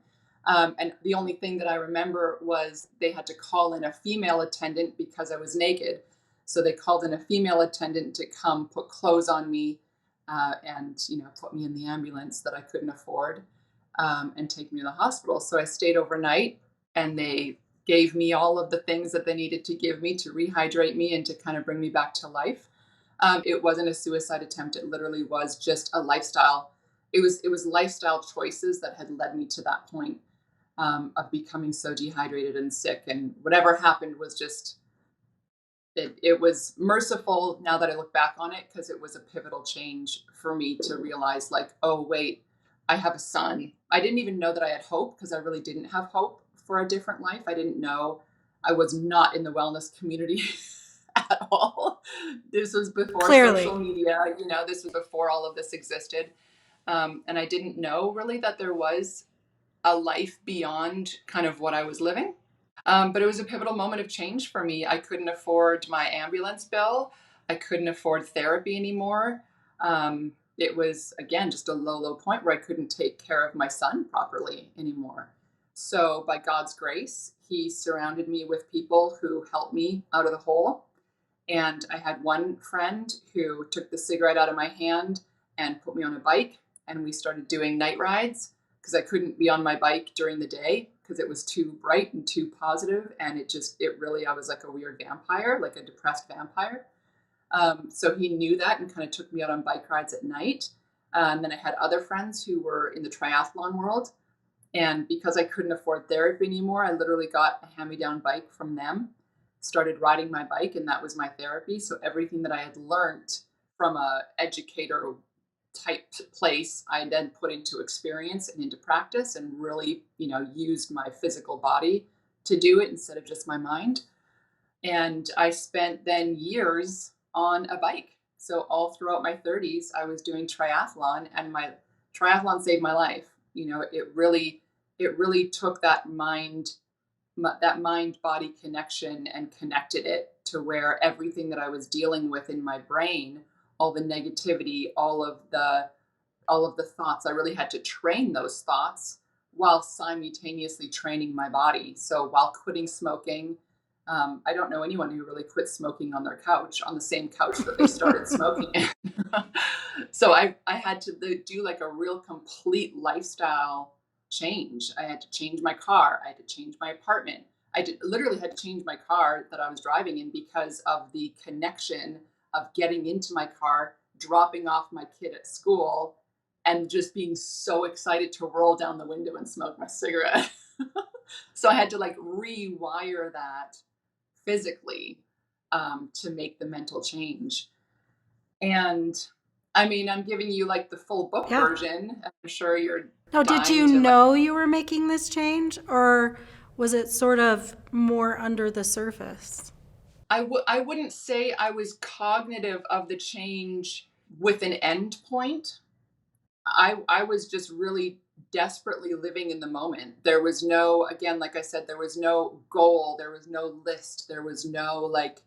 And the only thing that I remember was they had to call in a female attendant because I was naked. So they called in a female attendant to come put clothes on me, and put me in the ambulance that I couldn't afford, and take me to the hospital. So I stayed overnight, and they gave me all of the things that they needed to give me to rehydrate me and to kind of bring me back to life. It wasn't a suicide attempt. It literally was just a lifestyle. It was lifestyle choices that had led me to that point, of becoming so dehydrated and sick. And whatever happened was just, it was merciful now that I look back on it, because it was a pivotal change for me to realize, like, oh, wait, I have a son. I didn't even know that I had hope, because I really didn't have hope for a different life. I didn't know. I was not in the wellness community at all. This was before social media, this was before all of this existed. And I didn't know really that there was a life beyond kind of what I was living. But it was a pivotal moment of change for me. I couldn't afford my ambulance bill. I couldn't afford therapy anymore. It was, again, just a low point where I couldn't take care of my son properly anymore. So by God's grace, he surrounded me with people who helped me out of the hole. And I had one friend who took the cigarette out of my hand and put me on a bike. And we started doing night rides, because I couldn't be on my bike during the day because it was too bright and too positive. And I was like a weird vampire, like a depressed vampire. So he knew that and kind of took me out on bike rides at night. And then I had other friends who were in the triathlon world. And because I couldn't afford therapy anymore, I literally got a hand-me-down bike from them, started riding my bike, and that was my therapy. So everything that I had learned from a educator type place, I then put into experience and into practice, and really, used my physical body to do it instead of just my mind. And I spent then years on a bike. So all throughout my 30s, I was doing triathlon, and my triathlon saved my life. It really took that mind body connection and connected it to where everything that I was dealing with in my brain, all the negativity, all of the thoughts, I really had to train those thoughts while simultaneously training my body. So while quitting smoking, I don't know anyone who really quit smoking on their couch, on the same couch that they started smoking in. So I had to do like a real complete lifestyle change. I had to change my car. I had to change my apartment. Literally had to change my car that I was driving in because of the connection of getting into my car, dropping off my kid at school, and just being so excited to roll down the window and smoke my cigarette. So I had to like rewire that physically to make the mental change. And I mean, I'm giving you like the full book version. I'm sure you're.
Now, did you know you were making this change, or was it sort of more under the surface?
I wouldn't say I was cognitive of the change with an end point. I was just really desperately living in the moment. There was no, again, like I said, there was no goal, there was no list, there was no like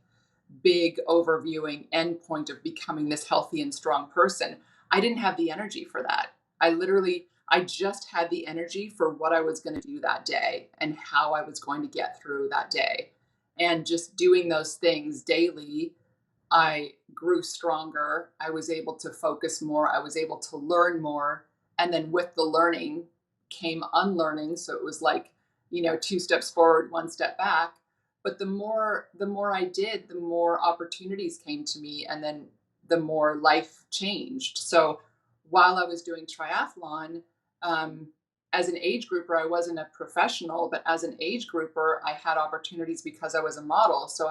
big overviewing end point of becoming this healthy and strong person. I didn't have the energy for that. I just had the energy for what I was going to do that day and how I was going to get through that day. And just doing those things daily, I grew stronger. I was able to focus more. I was able to learn more. And then with the learning came unlearning. So it was like, 2 steps forward, 1 step back. But the more I did, the more opportunities came to me, and then the more life changed. So while I was doing triathlon, as an age grouper, I wasn't a professional, but as an age grouper, I had opportunities because I was a model. So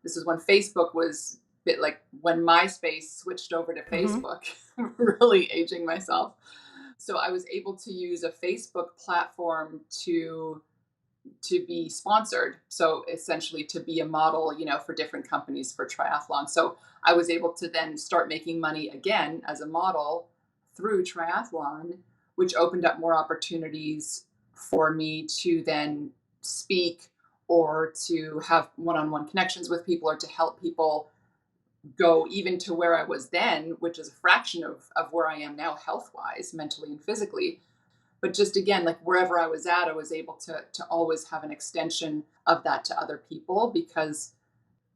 this is when Facebook was a bit like when MySpace switched over to Facebook, really aging myself. So I was able to use a Facebook platform to be sponsored. So essentially to be a model, for different companies for triathlon. So I was able to then start making money again as a model through triathlon, which opened up more opportunities for me to then speak or to have one-on-one connections with people or to help people go even to where I was then, which is a fraction of where I am now health-wise, mentally and physically. But just again, like wherever I was at, I was able to always have an extension of that to other people because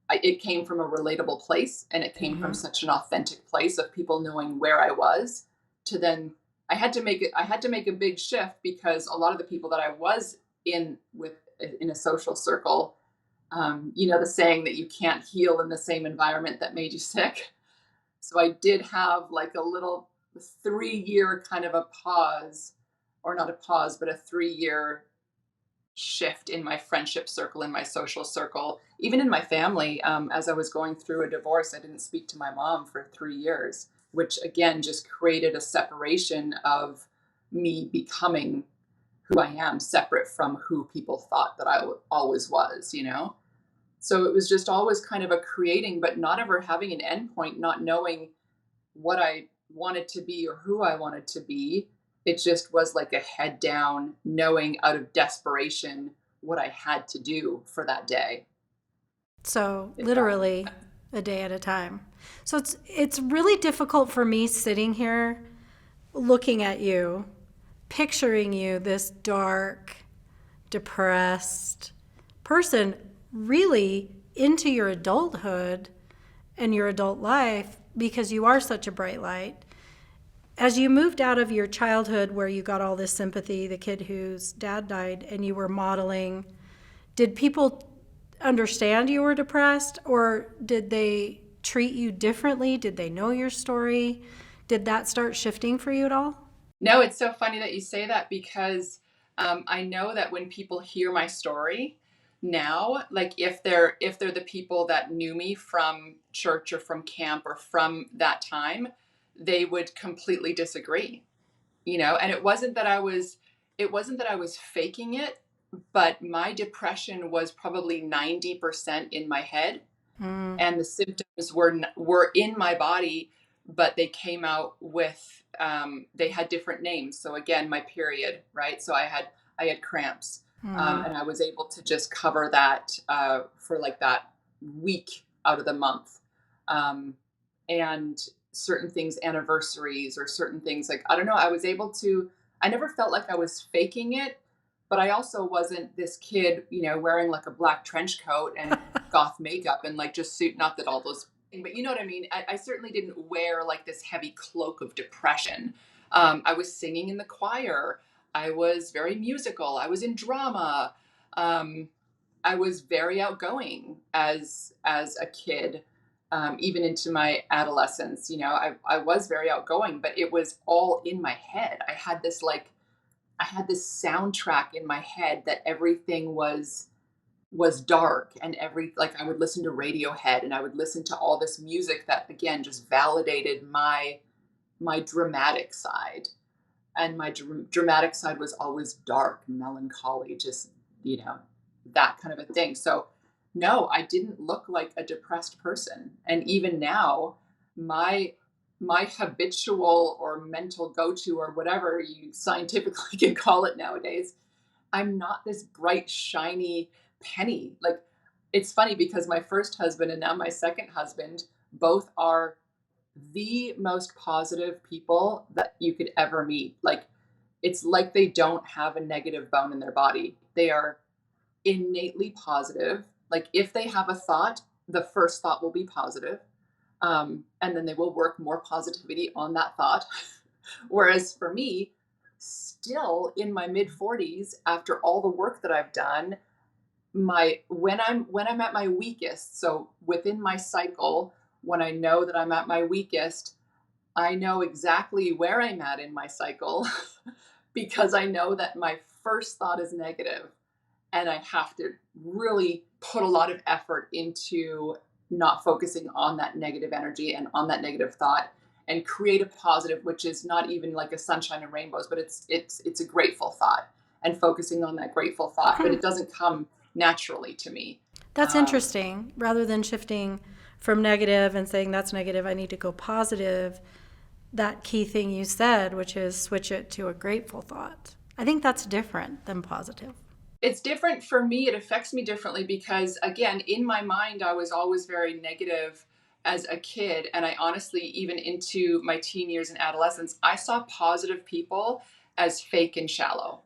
it came from a relatable place, and it came from such an authentic place of people knowing where I was. To then, I had to make a big shift because a lot of the people that I was in a social circle, the saying that you can't heal in the same environment that made you sick. So I did have like a little 3-year kind of a pause. Or not a pause, but a 3-year shift in my friendship circle, in my social circle, even in my family. As I was going through a divorce, I didn't speak to my mom for 3 years, which again just created a separation of me becoming who I am, separate from who people thought that I always was, So it was just always kind of a creating, but not ever having an endpoint, not knowing what I wanted to be or who I wanted to be. It just was like a head down, knowing out of desperation what I had to do for that day.
So literally a day at a time. So it's really difficult for me sitting here looking at you, picturing you, this dark, depressed person, really into your adulthood and your adult life, because you are such a bright light. As you moved out of your childhood where you got all this sympathy, the kid whose dad died, and you were modeling, did people understand you were depressed, or did they treat you differently? Did they know your story? Did that start shifting for you at all?
No, it's so funny that you say that because I know that when people hear my story now, like if they're the people that knew me from church or from camp or from that time, they would completely disagree. And it wasn't that I was faking it, but my depression was probably 90% in my head, and the symptoms were in my body, but they came out with they had different names. So again, my period, right? So I had cramps, and I was able to just cover that for like that week out of the month, and certain things, anniversaries or certain things, like I don't know, I was able to. I never felt like I was faking it, but I also wasn't this kid, wearing like a black trench coat and goth makeup and like just suit. Not that all those, but you know what I mean? I certainly didn't wear like this heavy cloak of depression. I was singing in the choir. I was very musical. I was in drama. I was very outgoing as a kid, even into my adolescence. I was very outgoing, but it was all in my head. I had this soundtrack in my head that everything was dark, and like I would listen to Radiohead and I would listen to all this music that again just validated my dramatic side. And my dramatic side was always dark, melancholy, just, that kind of a thing. So no, I didn't look like a depressed person. And even now, my habitual or mental go-to or whatever you scientifically can call it nowadays, I'm not this bright, shiny penny. Like, it's funny because my first husband and now my second husband both are the most positive people that you could ever meet. Like, it's like they don't have a negative bone in their body. They are innately positive. Like, if they have a thought, the first thought will be positive. And then they will work more positivity on that thought. Whereas for me, still in my mid 40s, after all the work that I've done, when I'm at my weakest, so within my cycle, when I know that I'm at my weakest, I know exactly where I'm at in my cycle because I know that my first thought is negative, and I have to really put a lot of effort into not focusing on that negative energy and on that negative thought, and create a positive, which is not even like a sunshine and rainbows, but it's a grateful thought, and focusing on that grateful thought. But it doesn't come naturally to me.
That's interesting. Rather than shifting from negative and saying that's negative, I need to go positive, that key thing you said, which is switch it to a grateful thought. I think that's different than positive.
It's different for me. It affects me differently because, again, in my mind, I was always very negative as a kid. And I honestly, even into my teen years and adolescence, I saw positive people as fake and shallow.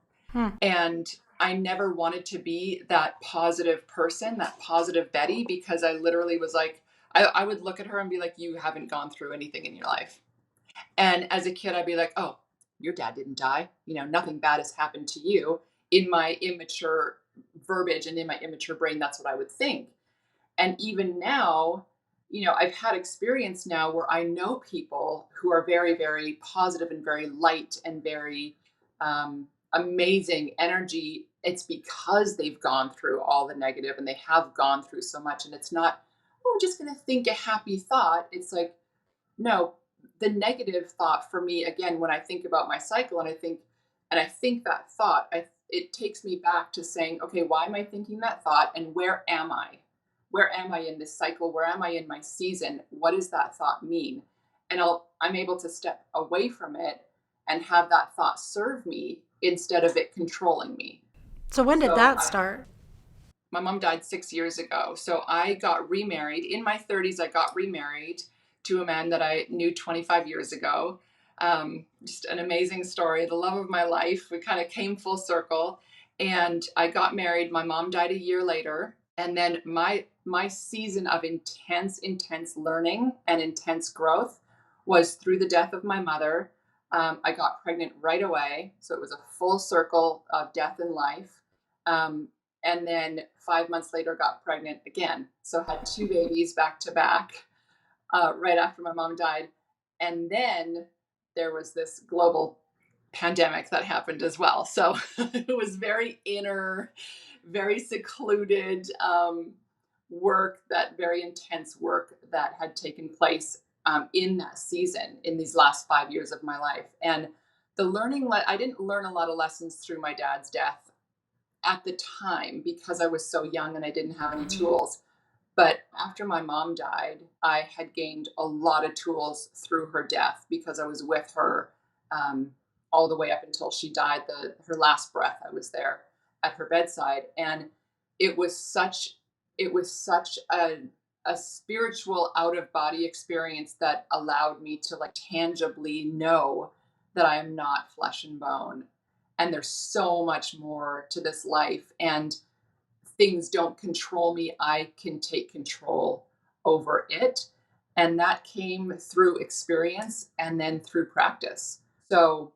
And I never wanted to be that positive person, that positive Betty, because I literally was like, I would look at her and be like, you haven't gone through anything in your life. And as a kid, I'd be like, oh, your dad didn't die. Nothing bad has happened to you. In my immature verbiage and in my immature brain, that's what I would think. And even now, I've had experience now where I know people who are very, very positive and very light and very amazing energy. It's because they've gone through all the negative and they have gone through so much. And it's not, oh, I'm just going to think a happy thought. It's like, no, the negative thought for me, again, when I think about my cycle and I think that thought, it takes me back to saying, okay, why am I thinking that thought? And where am I? Where am I in this cycle? Where am I in my season? What does that thought mean? And I'm able to step away from it and have that thought serve me instead of it controlling me.
So when did that start?
My mom died 6 years ago. So I got remarried. In my 30s, I got remarried to a man that I knew 25 years ago. Just an amazing story, the love of my life. We kind of came full circle, and I got married. My mom died a year later. And then my season of intense learning and intense growth was through the death of my mother. I got pregnant right away. So it was a full circle of death and life. And then 5 months later, got pregnant again. So had 2 babies back to back right after my mom died. And then there was this global pandemic that happened as well. So it was very inner, very secluded work, that very intense work that had taken place in that season, in these last 5 years of my life. And I didn't learn a lot of lessons through my dad's death at the time because I was so young and I didn't have any tools. But after my mom died, I had gained a lot of tools through her death because I was with her all the way up until she died. Her last breath, I was there at her bedside, and it was such a spiritual out of body experience that allowed me to like tangibly know that I am not flesh and bone, and there's so much more to this life, and things don't control me. I can take control over it. And that came through experience and then through practice. So,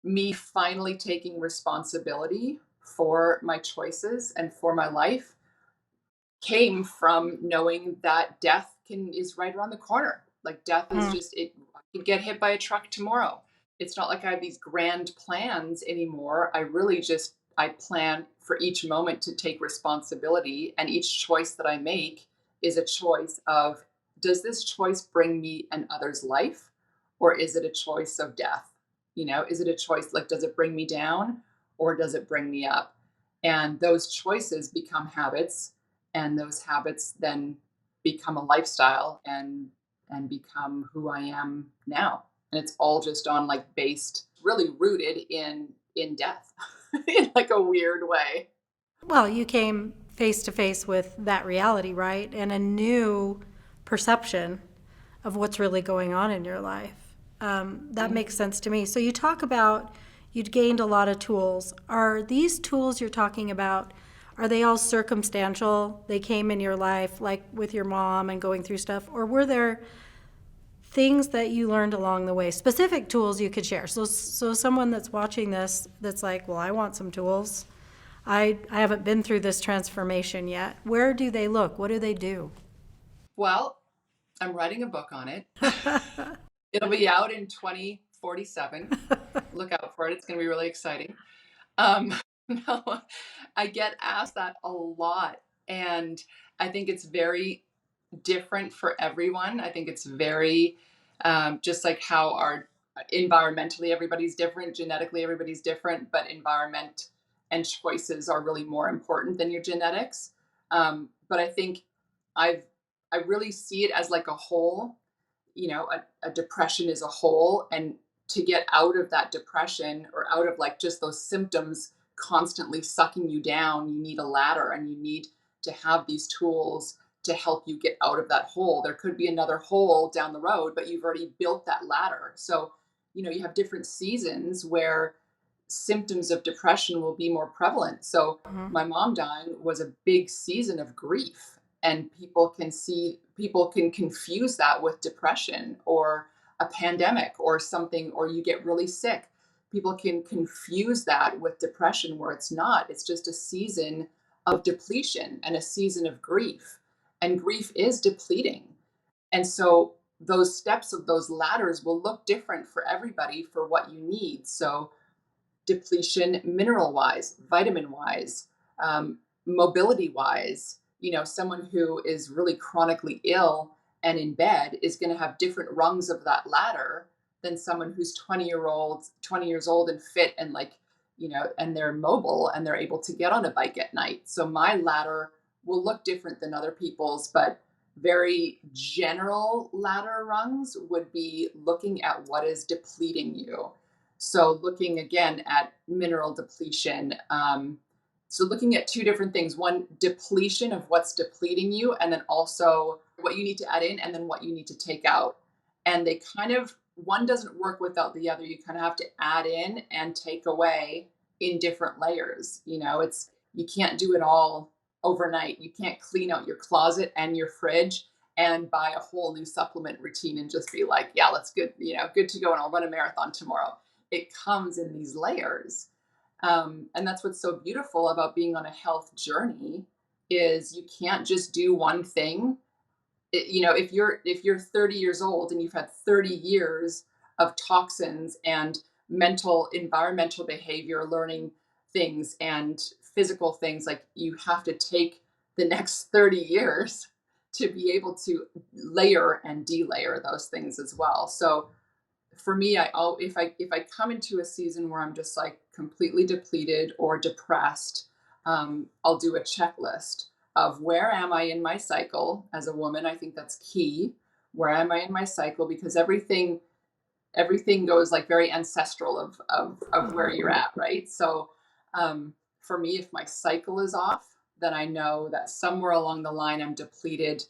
me finally taking responsibility for my choices and for my life came from knowing that death is right around the corner. Like death is just it. I could get hit by a truck tomorrow. It's not like I have these grand plans anymore. I plan for each moment to take responsibility, and each choice that I make is a choice of, does this choice bring me an other's life, or is it a choice of death? Is it a choice, like, does it bring me down or does it bring me up? And those choices become habits, and those habits then become a lifestyle and become who I am now. And it's all just on like based, really rooted in death in like a weird way.
Well, you came face to face with that reality, right? And a new perception of what's really going on in your life. That makes sense to me. So you talk about you'd gained a lot of tools. Are these tools you're talking about, are they all circumstantial? They came in your life, like with your mom and going through stuff? Or were there things that you learned along the way, specific tools you could share? So someone that's watching this that's like, well, I want some tools. I haven't been through this transformation yet. Where do they look? What do they do?
Well, I'm writing a book on it. It'll be out in 2047. Look out for it. It's going to be really exciting. No, I get asked that a lot. And I think it's very different for everyone. I think it's very, just like how environmentally everybody's different, genetically everybody's different, but environment and choices are really more important than your genetics. But I think I really see it as like a whole. A depression is a whole, and to get out of that depression, or out of like just those symptoms constantly sucking you down, you need a ladder, and you need to have these tools to help you get out of that hole. There could be another hole down the road, but you've already built that ladder. So, you have different seasons where symptoms of depression will be more prevalent. So my mom dying was a big season of grief, and people can confuse that with depression or a pandemic or something, or you get really sick. People can confuse that with depression, where it's not. It's just a season of depletion and a season of grief. And grief is depleting. And so those steps of those ladders will look different for everybody for what you need. So depletion, mineral wise, vitamin wise, mobility wise, someone who is really chronically ill and in bed is going to have different rungs of that ladder than someone who's 20 years old and fit and and they're mobile and they're able to get on a bike at night. So my ladder will look different than other people's, but very general ladder rungs would be looking at what is depleting you. So looking again at mineral depletion. So looking at two different things: one, depletion of what's depleting you, and then also what you need to add in, and then what you need to take out. And they kind of, one doesn't work without the other. You kind of have to add in and take away in different layers. You can't do it all overnight. You can't clean out your closet and your fridge and buy a whole new supplement routine and just be like, yeah, let's good to go, and I'll run a marathon tomorrow. It comes in these layers. And that's what's so beautiful about being on a health journey, is you can't just do one thing if you're 30 years old and you've had 30 years of toxins and environmental behavior, learning things and physical things, like you have to take the next 30 years to be able to layer and delayer those things as well. So for me, if I come into a season where I'm just like completely depleted or depressed, I'll do a checklist of where am I in my cycle as a woman. I think that's key. Where am I in my cycle? Because everything goes like very ancestral of where you're at, right? So for me, if my cycle is off, then I know that somewhere along the line I'm depleted.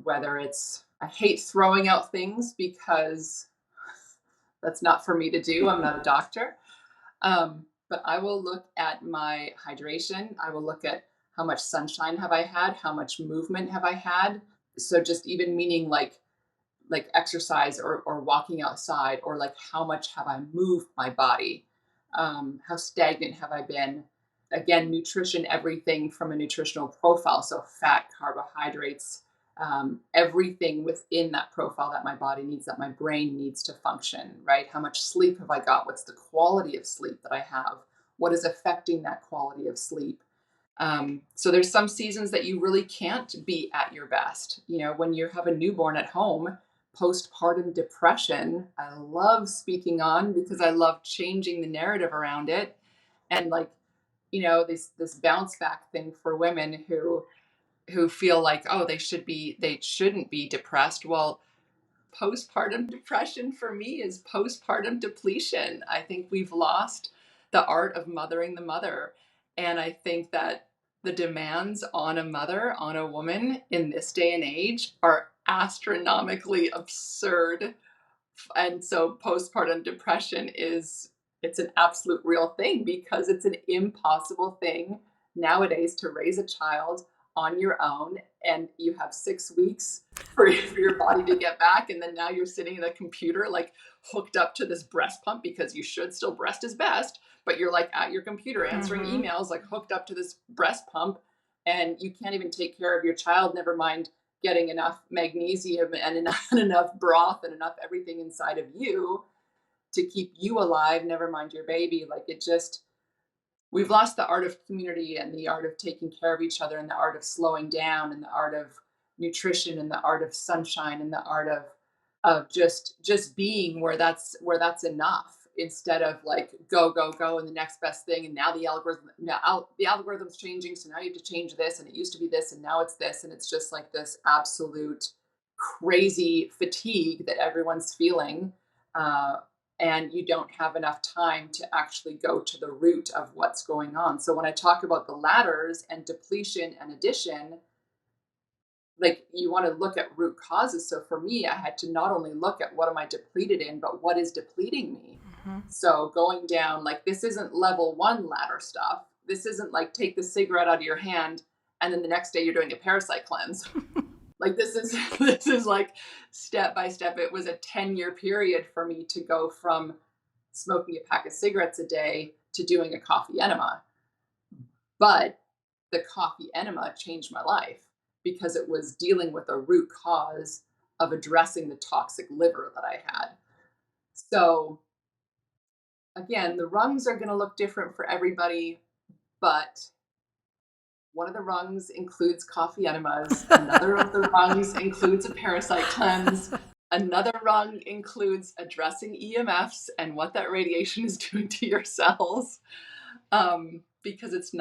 Whether it's, I hate throwing out things because that's not for me to do. I'm not a doctor. But I will look at my hydration. I will look at how much sunshine have I had? How much movement have I had? So just even meaning like exercise or walking outside, or like how much have I moved my body? How stagnant have I been? Again, nutrition, everything from a nutritional profile. So fat, carbohydrates, everything within that profile that my body needs, that my brain needs to function, right? How much sleep have I got? What's the quality of sleep that I have? What is affecting that quality of sleep? So there's some seasons that you really can't be at your best. When you have a newborn at home, postpartum depression, I love speaking on because I love changing the narrative around it. And this bounce back thing for women who feel like, oh, they shouldn't be depressed. Well, postpartum depression for me is postpartum depletion. I think we've lost the art of mothering the mother. And I think that the demands on a mother, on a woman in this day and age are astronomically absurd. And so postpartum depression it's an absolute real thing, because it's an impossible thing nowadays to raise a child on your own, and you have 6 weeks for your body to get back, and then now you're sitting at a computer like hooked up to this breast pump, because you should still breast is best, but you're like at your computer answering emails, like hooked up to this breast pump, and you can't even take care of your child, never mind getting enough magnesium and enough broth and enough everything inside of you to keep you alive, never mind your baby. We've lost the art of community and the art of taking care of each other, and the art of slowing down, and the art of nutrition, and the art of sunshine, and the art of just being where that's enough, instead of like go and the next best thing. And now the algorithm's changing, so now you have to change this, and it used to be this and now it's this, and it's just like this absolute crazy fatigue that everyone's feeling. And you don't have enough time to actually go to the root of what's going on. So when I talk about the ladders and depletion and addition, like you want to look at root causes. So for me, I had to not only look at what am I depleted in, but what is depleting me. So going down, like this isn't level 1 ladder stuff. This isn't like take the cigarette out of your hand and then the next day you're doing a parasite cleanse. Like this is like step by step. It was a 10-year period for me to go from smoking a pack of cigarettes a day to doing a coffee enema. But the coffee enema changed my life because it was dealing with a root cause of addressing the toxic liver that I had. So again, the rungs are going to look different for everybody, but one of the rungs includes coffee enemas. Another of the rungs includes a parasite cleanse. Another rung includes addressing EMFs and what that radiation is doing to your cells. Because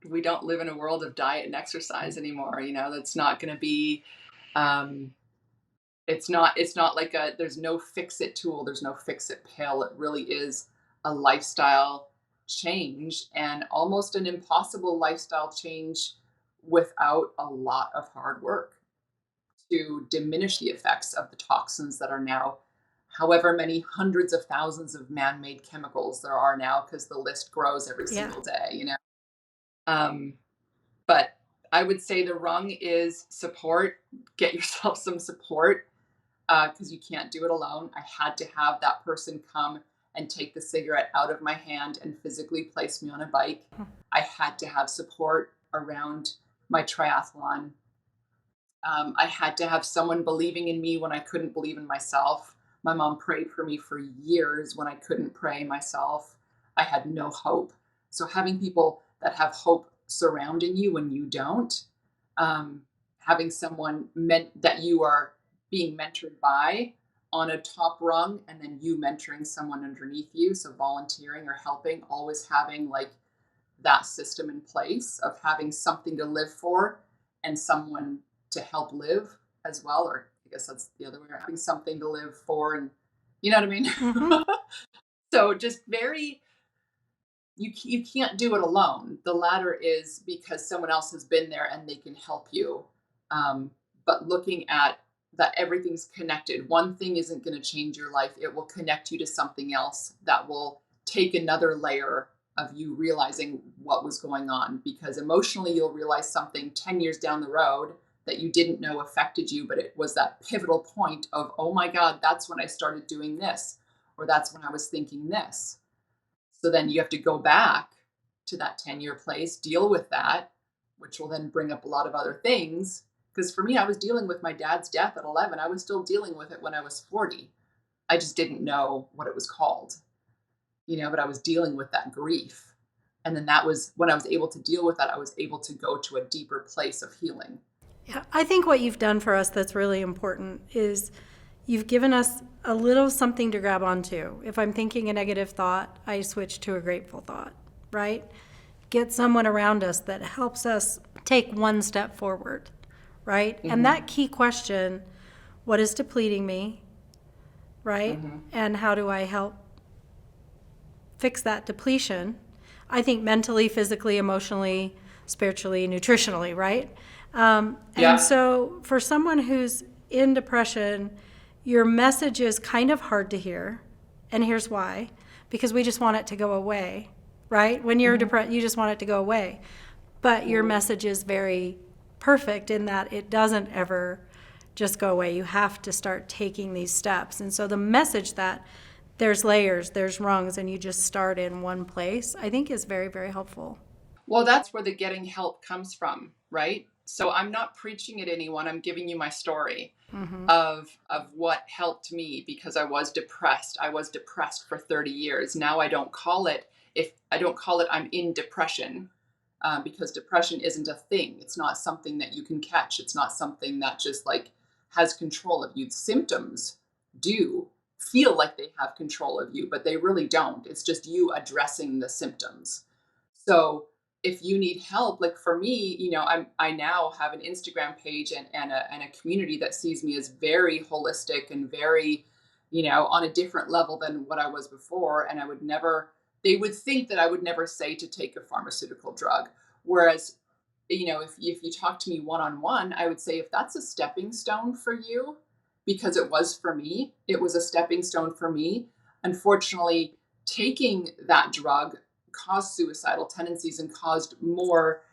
we don't live in a world of diet and exercise anymore. That's not going to be, it's not like there's no fix-it tool. There's no fix-it pill. It really is a lifestyle change, and almost an impossible lifestyle change without a lot of hard work to diminish the effects of the toxins that are now however many hundreds of thousands of man-made chemicals there are now, because the list grows every single day, but I would say the rung is support. Get yourself some support, because you can't do it alone. I had to have that person come and take the cigarette out of my hand and physically place me on a bike. I had to have support around my triathlon. I had to have someone believing in me when I couldn't believe in myself. My mom prayed for me for years when I couldn't pray myself. I had no hope. So having people that have hope surrounding you when you don't, having someone meant that you are being mentored by on a top rung, and then you mentoring someone underneath you. So volunteering or helping, always having like that system in place of having something to live for and someone to help live as well. Or I guess that's the other way around, having something to live for, and you know what I mean?
Mm-hmm.
So just very, you can't do it alone. The latter is because someone else has been there and they can help you. But looking at that everything's connected. One thing isn't going to change your life. It will connect you to something else that will take another layer of you realizing what was going on, because emotionally you'll realize something 10 years down the road that you didn't know affected you, but it was that pivotal point of, oh my God, that's when I started doing this, or that's when I was thinking this. So then you have to go back to that 10-year place, deal with that, which will then bring up a lot of other things. Because for me, I was dealing with my dad's death at 11. I was still dealing with it when I was 40. I just didn't know what it was called, but I was dealing with that grief. And then that was when I was able to deal with that, I was able to go to a deeper place of healing.
Yeah, I think what you've done for us that's really important is you've given us a little something to grab onto. If I'm thinking a negative thought, I switch to a grateful thought, right? Get someone around us that helps us take one step forward, right? Mm-hmm. And that key question, what is depleting me, right? Mm-hmm. And how do I help fix that depletion? I think mentally, physically, emotionally, spiritually, nutritionally, right? And so for someone who's in depression, your message is kind of hard to hear. And here's why. Because we just want it to go away, right? When you're depressed, you just want it to go away. But your message is very perfect in that it doesn't ever just go away. You have to start taking these steps. And so the message that there's layers, there's rungs, and you just start in one place, I think is very, very helpful.
Well, that's where the getting help comes from, right? So I'm not preaching at anyone. I'm giving you my story of what helped me, because I was depressed. I was depressed for 30 years. Now I don't call it, I'm in depression, because depression isn't a thing. It's not something that you can catch. It's not something that just like has control of you. Symptoms do feel like they have control of you, but they really don't. It's just you addressing the symptoms. So if you need help, like for me, I now have an Instagram page and a community that sees me as very holistic and very, on a different level than what I was before. And they would think that I would never say to take a pharmaceutical drug. Whereas, if you talk to me one-on-one, I would say if that's a stepping stone for you, because it was for me, it was a stepping stone for me. Unfortunately, taking that drug caused suicidal tendencies and caused more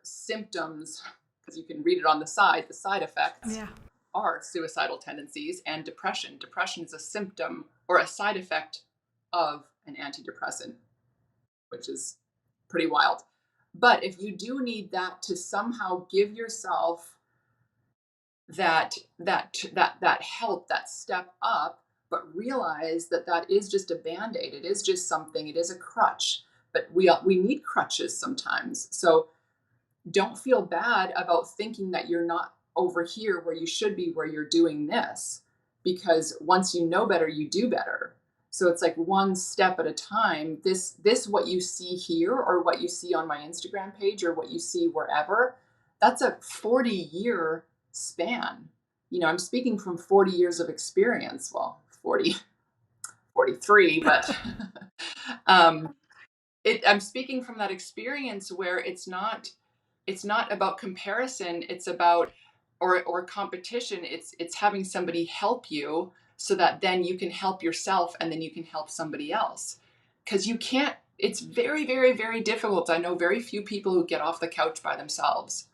symptoms, because you can read it on the side effects are suicidal tendencies and depression. Depression is a symptom or a side effect of an antidepressant, which is pretty wild. But if you do need that to somehow give yourself that help, that step up, but realize that is just a Band-Aid. It is just something, it is a crutch, but we need crutches sometimes. So don't feel bad about thinking that you're not over here where you should be, where you're doing this, because once you know better, you do better. So it's like one step at a time. This what you see here, or what you see on my Instagram page, or what you see wherever, that's a 40-year span. I'm speaking from 40 years of experience. Well, 43, but I'm speaking from that experience where it's not about comparison. It's about, or competition. It's having somebody help you so that then you can help yourself, and then you can help somebody else. Because it's very, very, very difficult. I know very few people who get off the couch by themselves.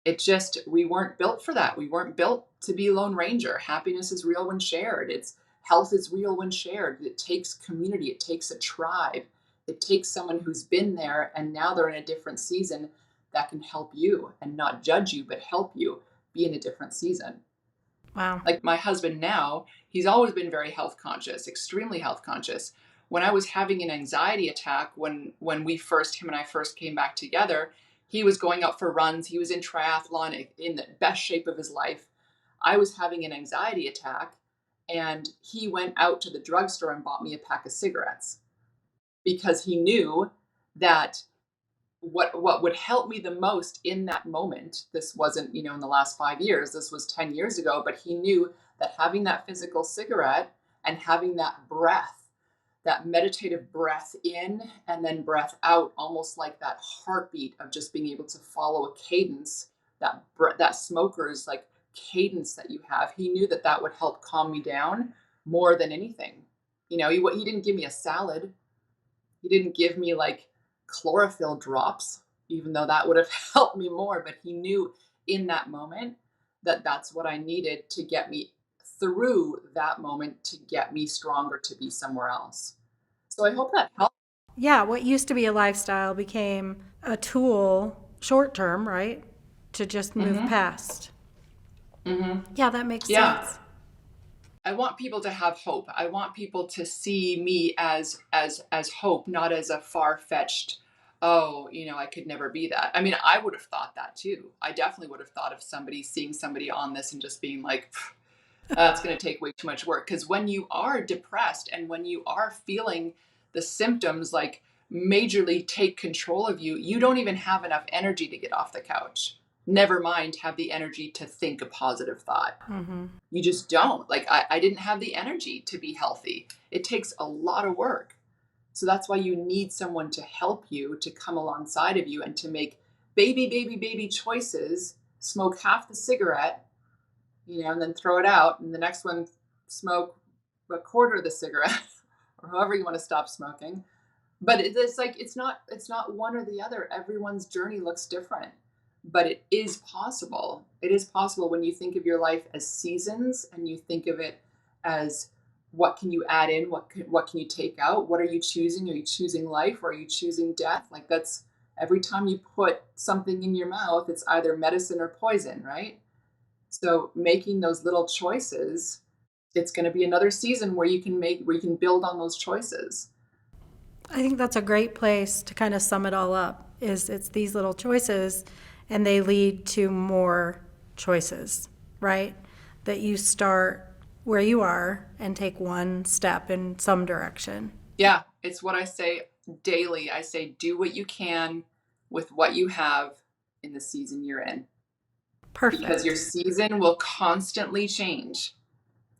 It's just, we weren't built for that. We weren't built to be Lone Ranger. Happiness is real when shared. Health is real when shared. It takes community. It takes a tribe. It takes someone who's been there and now they're in a different season that can help you and not judge you, but help you be in a different season.
Wow.
Like my husband now, he's always been very health conscious, extremely health conscious. When I was having an anxiety attack, when him and I first came back together, he was going out for runs. He was in triathlon in the best shape of his life. I was having an anxiety attack, and he went out to the drugstore and bought me a pack of cigarettes because he knew that what would help me the most in that moment, this wasn't, in the last 5 years, this was 10 years ago, but he knew that having that physical cigarette and having that breath, that meditative breath in and then breath out, almost like that heartbeat of just being able to follow a cadence, that smoker's like cadence that you have. He knew that would help calm me down more than anything. He didn't give me a salad. He didn't give me like chlorophyll drops, even though that would have helped me more. But he knew in that moment that that's what I needed to get me through that moment, to get me stronger, to be somewhere else. So I hope that helps.
Yeah, what used to be a lifestyle became a tool, short term, right? To just move past. Yeah, that makes sense.
I want people to have hope. I want people to see me as hope, not as a far-fetched, I could never be that. I mean, I would have thought that too. I definitely would have thought of seeing somebody on this and just being like, it's going to take way too much work. Because when you are depressed and when you are feeling the symptoms like majorly take control of you, you don't even have enough energy to get off the couch. Never mind have the energy to think a positive thought. You just don't. Like I didn't have the energy to be healthy. It takes a lot of work. So that's why you need someone to help you, to come alongside of you and to make baby choices, smoke half the cigarette, and then throw it out. And the next one, smoke a quarter of the cigarette or however you want to stop smoking. But it's like, it's not one or the other. Everyone's journey looks different. But it is possible. It is possible when you think of your life as seasons and you think of it as what can you add in, what can you take out? What are you choosing? Are you choosing life or are you choosing death? Like that's every time you put something in your mouth, it's either medicine or poison, right? So making those little choices, it's going to be another season where you can build on those choices.
I think that's a great place to kind of sum it all up. It's these little choices. And they lead to more choices, right? That you start where you are and take one step in some direction.
Yeah, it's what I say daily. I say, do what you can with what you have in the season you're in.
Perfect.
Because your season will constantly change.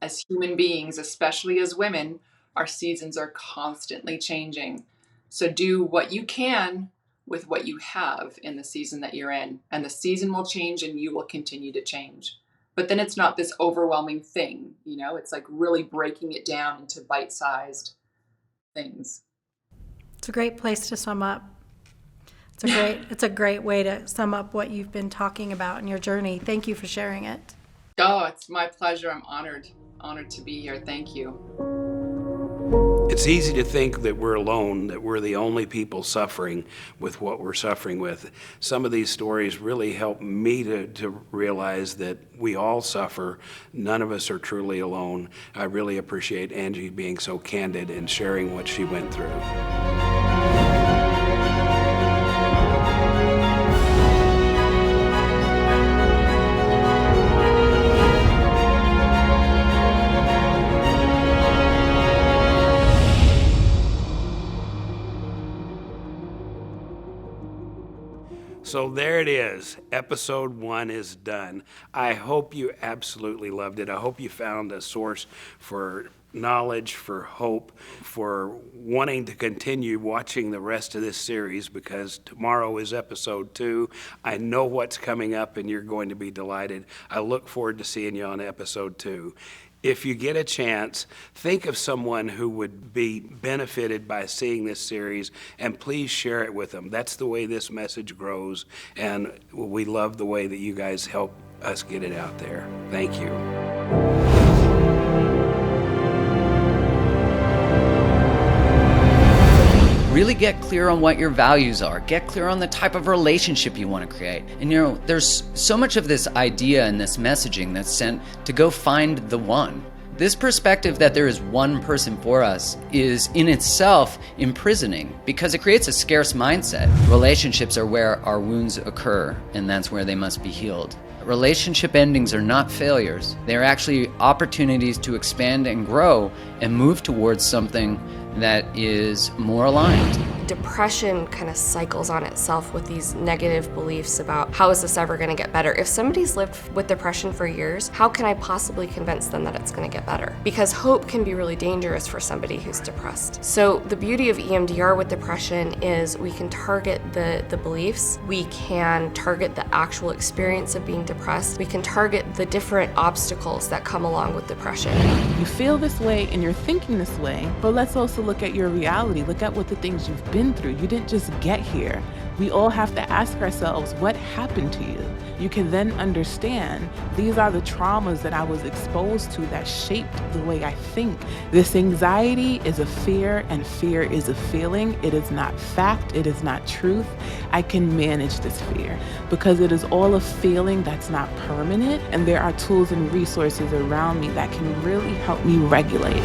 As human beings, especially as women, our seasons are constantly changing. So do what you can with what you have in the season that you're in, and the season will change and you will continue to change. But then it's not this overwhelming thing, it's like really breaking it down into bite-sized things.
It's a great place to sum up. It's a great way to sum up what you've been talking about in your journey. Thank you for sharing it.
Oh, it's my pleasure. I'm honored to be here. Thank you.
It's easy to think that we're alone, that we're the only people suffering with what we're suffering with. Some of these stories really help me to realize that we all suffer. None of us are truly alone. I really appreciate Angie being so candid and sharing what she went through. So there it is. Episode 1 is done. I hope you absolutely loved it. I hope you found a source for knowledge, for hope, for wanting to continue watching the rest of this series, because tomorrow is episode 2. I know what's coming up and you're going to be delighted. I look forward to seeing you on episode 2. If you get a chance, think of someone who would be benefited by seeing this series, and please share it with them. That's the way this message grows, and we love the way that you guys help us get it out there. Thank you.
Really get clear on what your values are. Get clear on the type of relationship you want to create. And there's so much of this idea and this messaging that's sent to go find the one. This perspective that there is one person for us is in itself imprisoning because it creates a scarce mindset. Relationships are where our wounds occur, and that's where they must be healed. Relationship endings are not failures. They are actually opportunities to expand and grow and move towards something that is more aligned.
Depression kind of cycles on itself with these negative beliefs about how is this ever going to get better. If somebody's lived with depression for years, how can I possibly convince them that it's going to get better? Because hope can be really dangerous for somebody who's depressed. So the beauty of EMDR with depression is we can target the beliefs, we can target the actual experience of being depressed, we can target the different obstacles that come along with depression.
You feel this way and you're thinking this way, but let's also look at your reality. Look at what the things you've been through. You didn't just get here. We all have to ask ourselves, what happened to you? You can then understand these are the traumas that I was exposed to that shaped the way I think. This anxiety is a fear, and fear is a feeling. It is not fact. It is not truth. I can manage this fear because it is all a feeling that's not permanent, and there are tools and resources around me that can really help me regulate.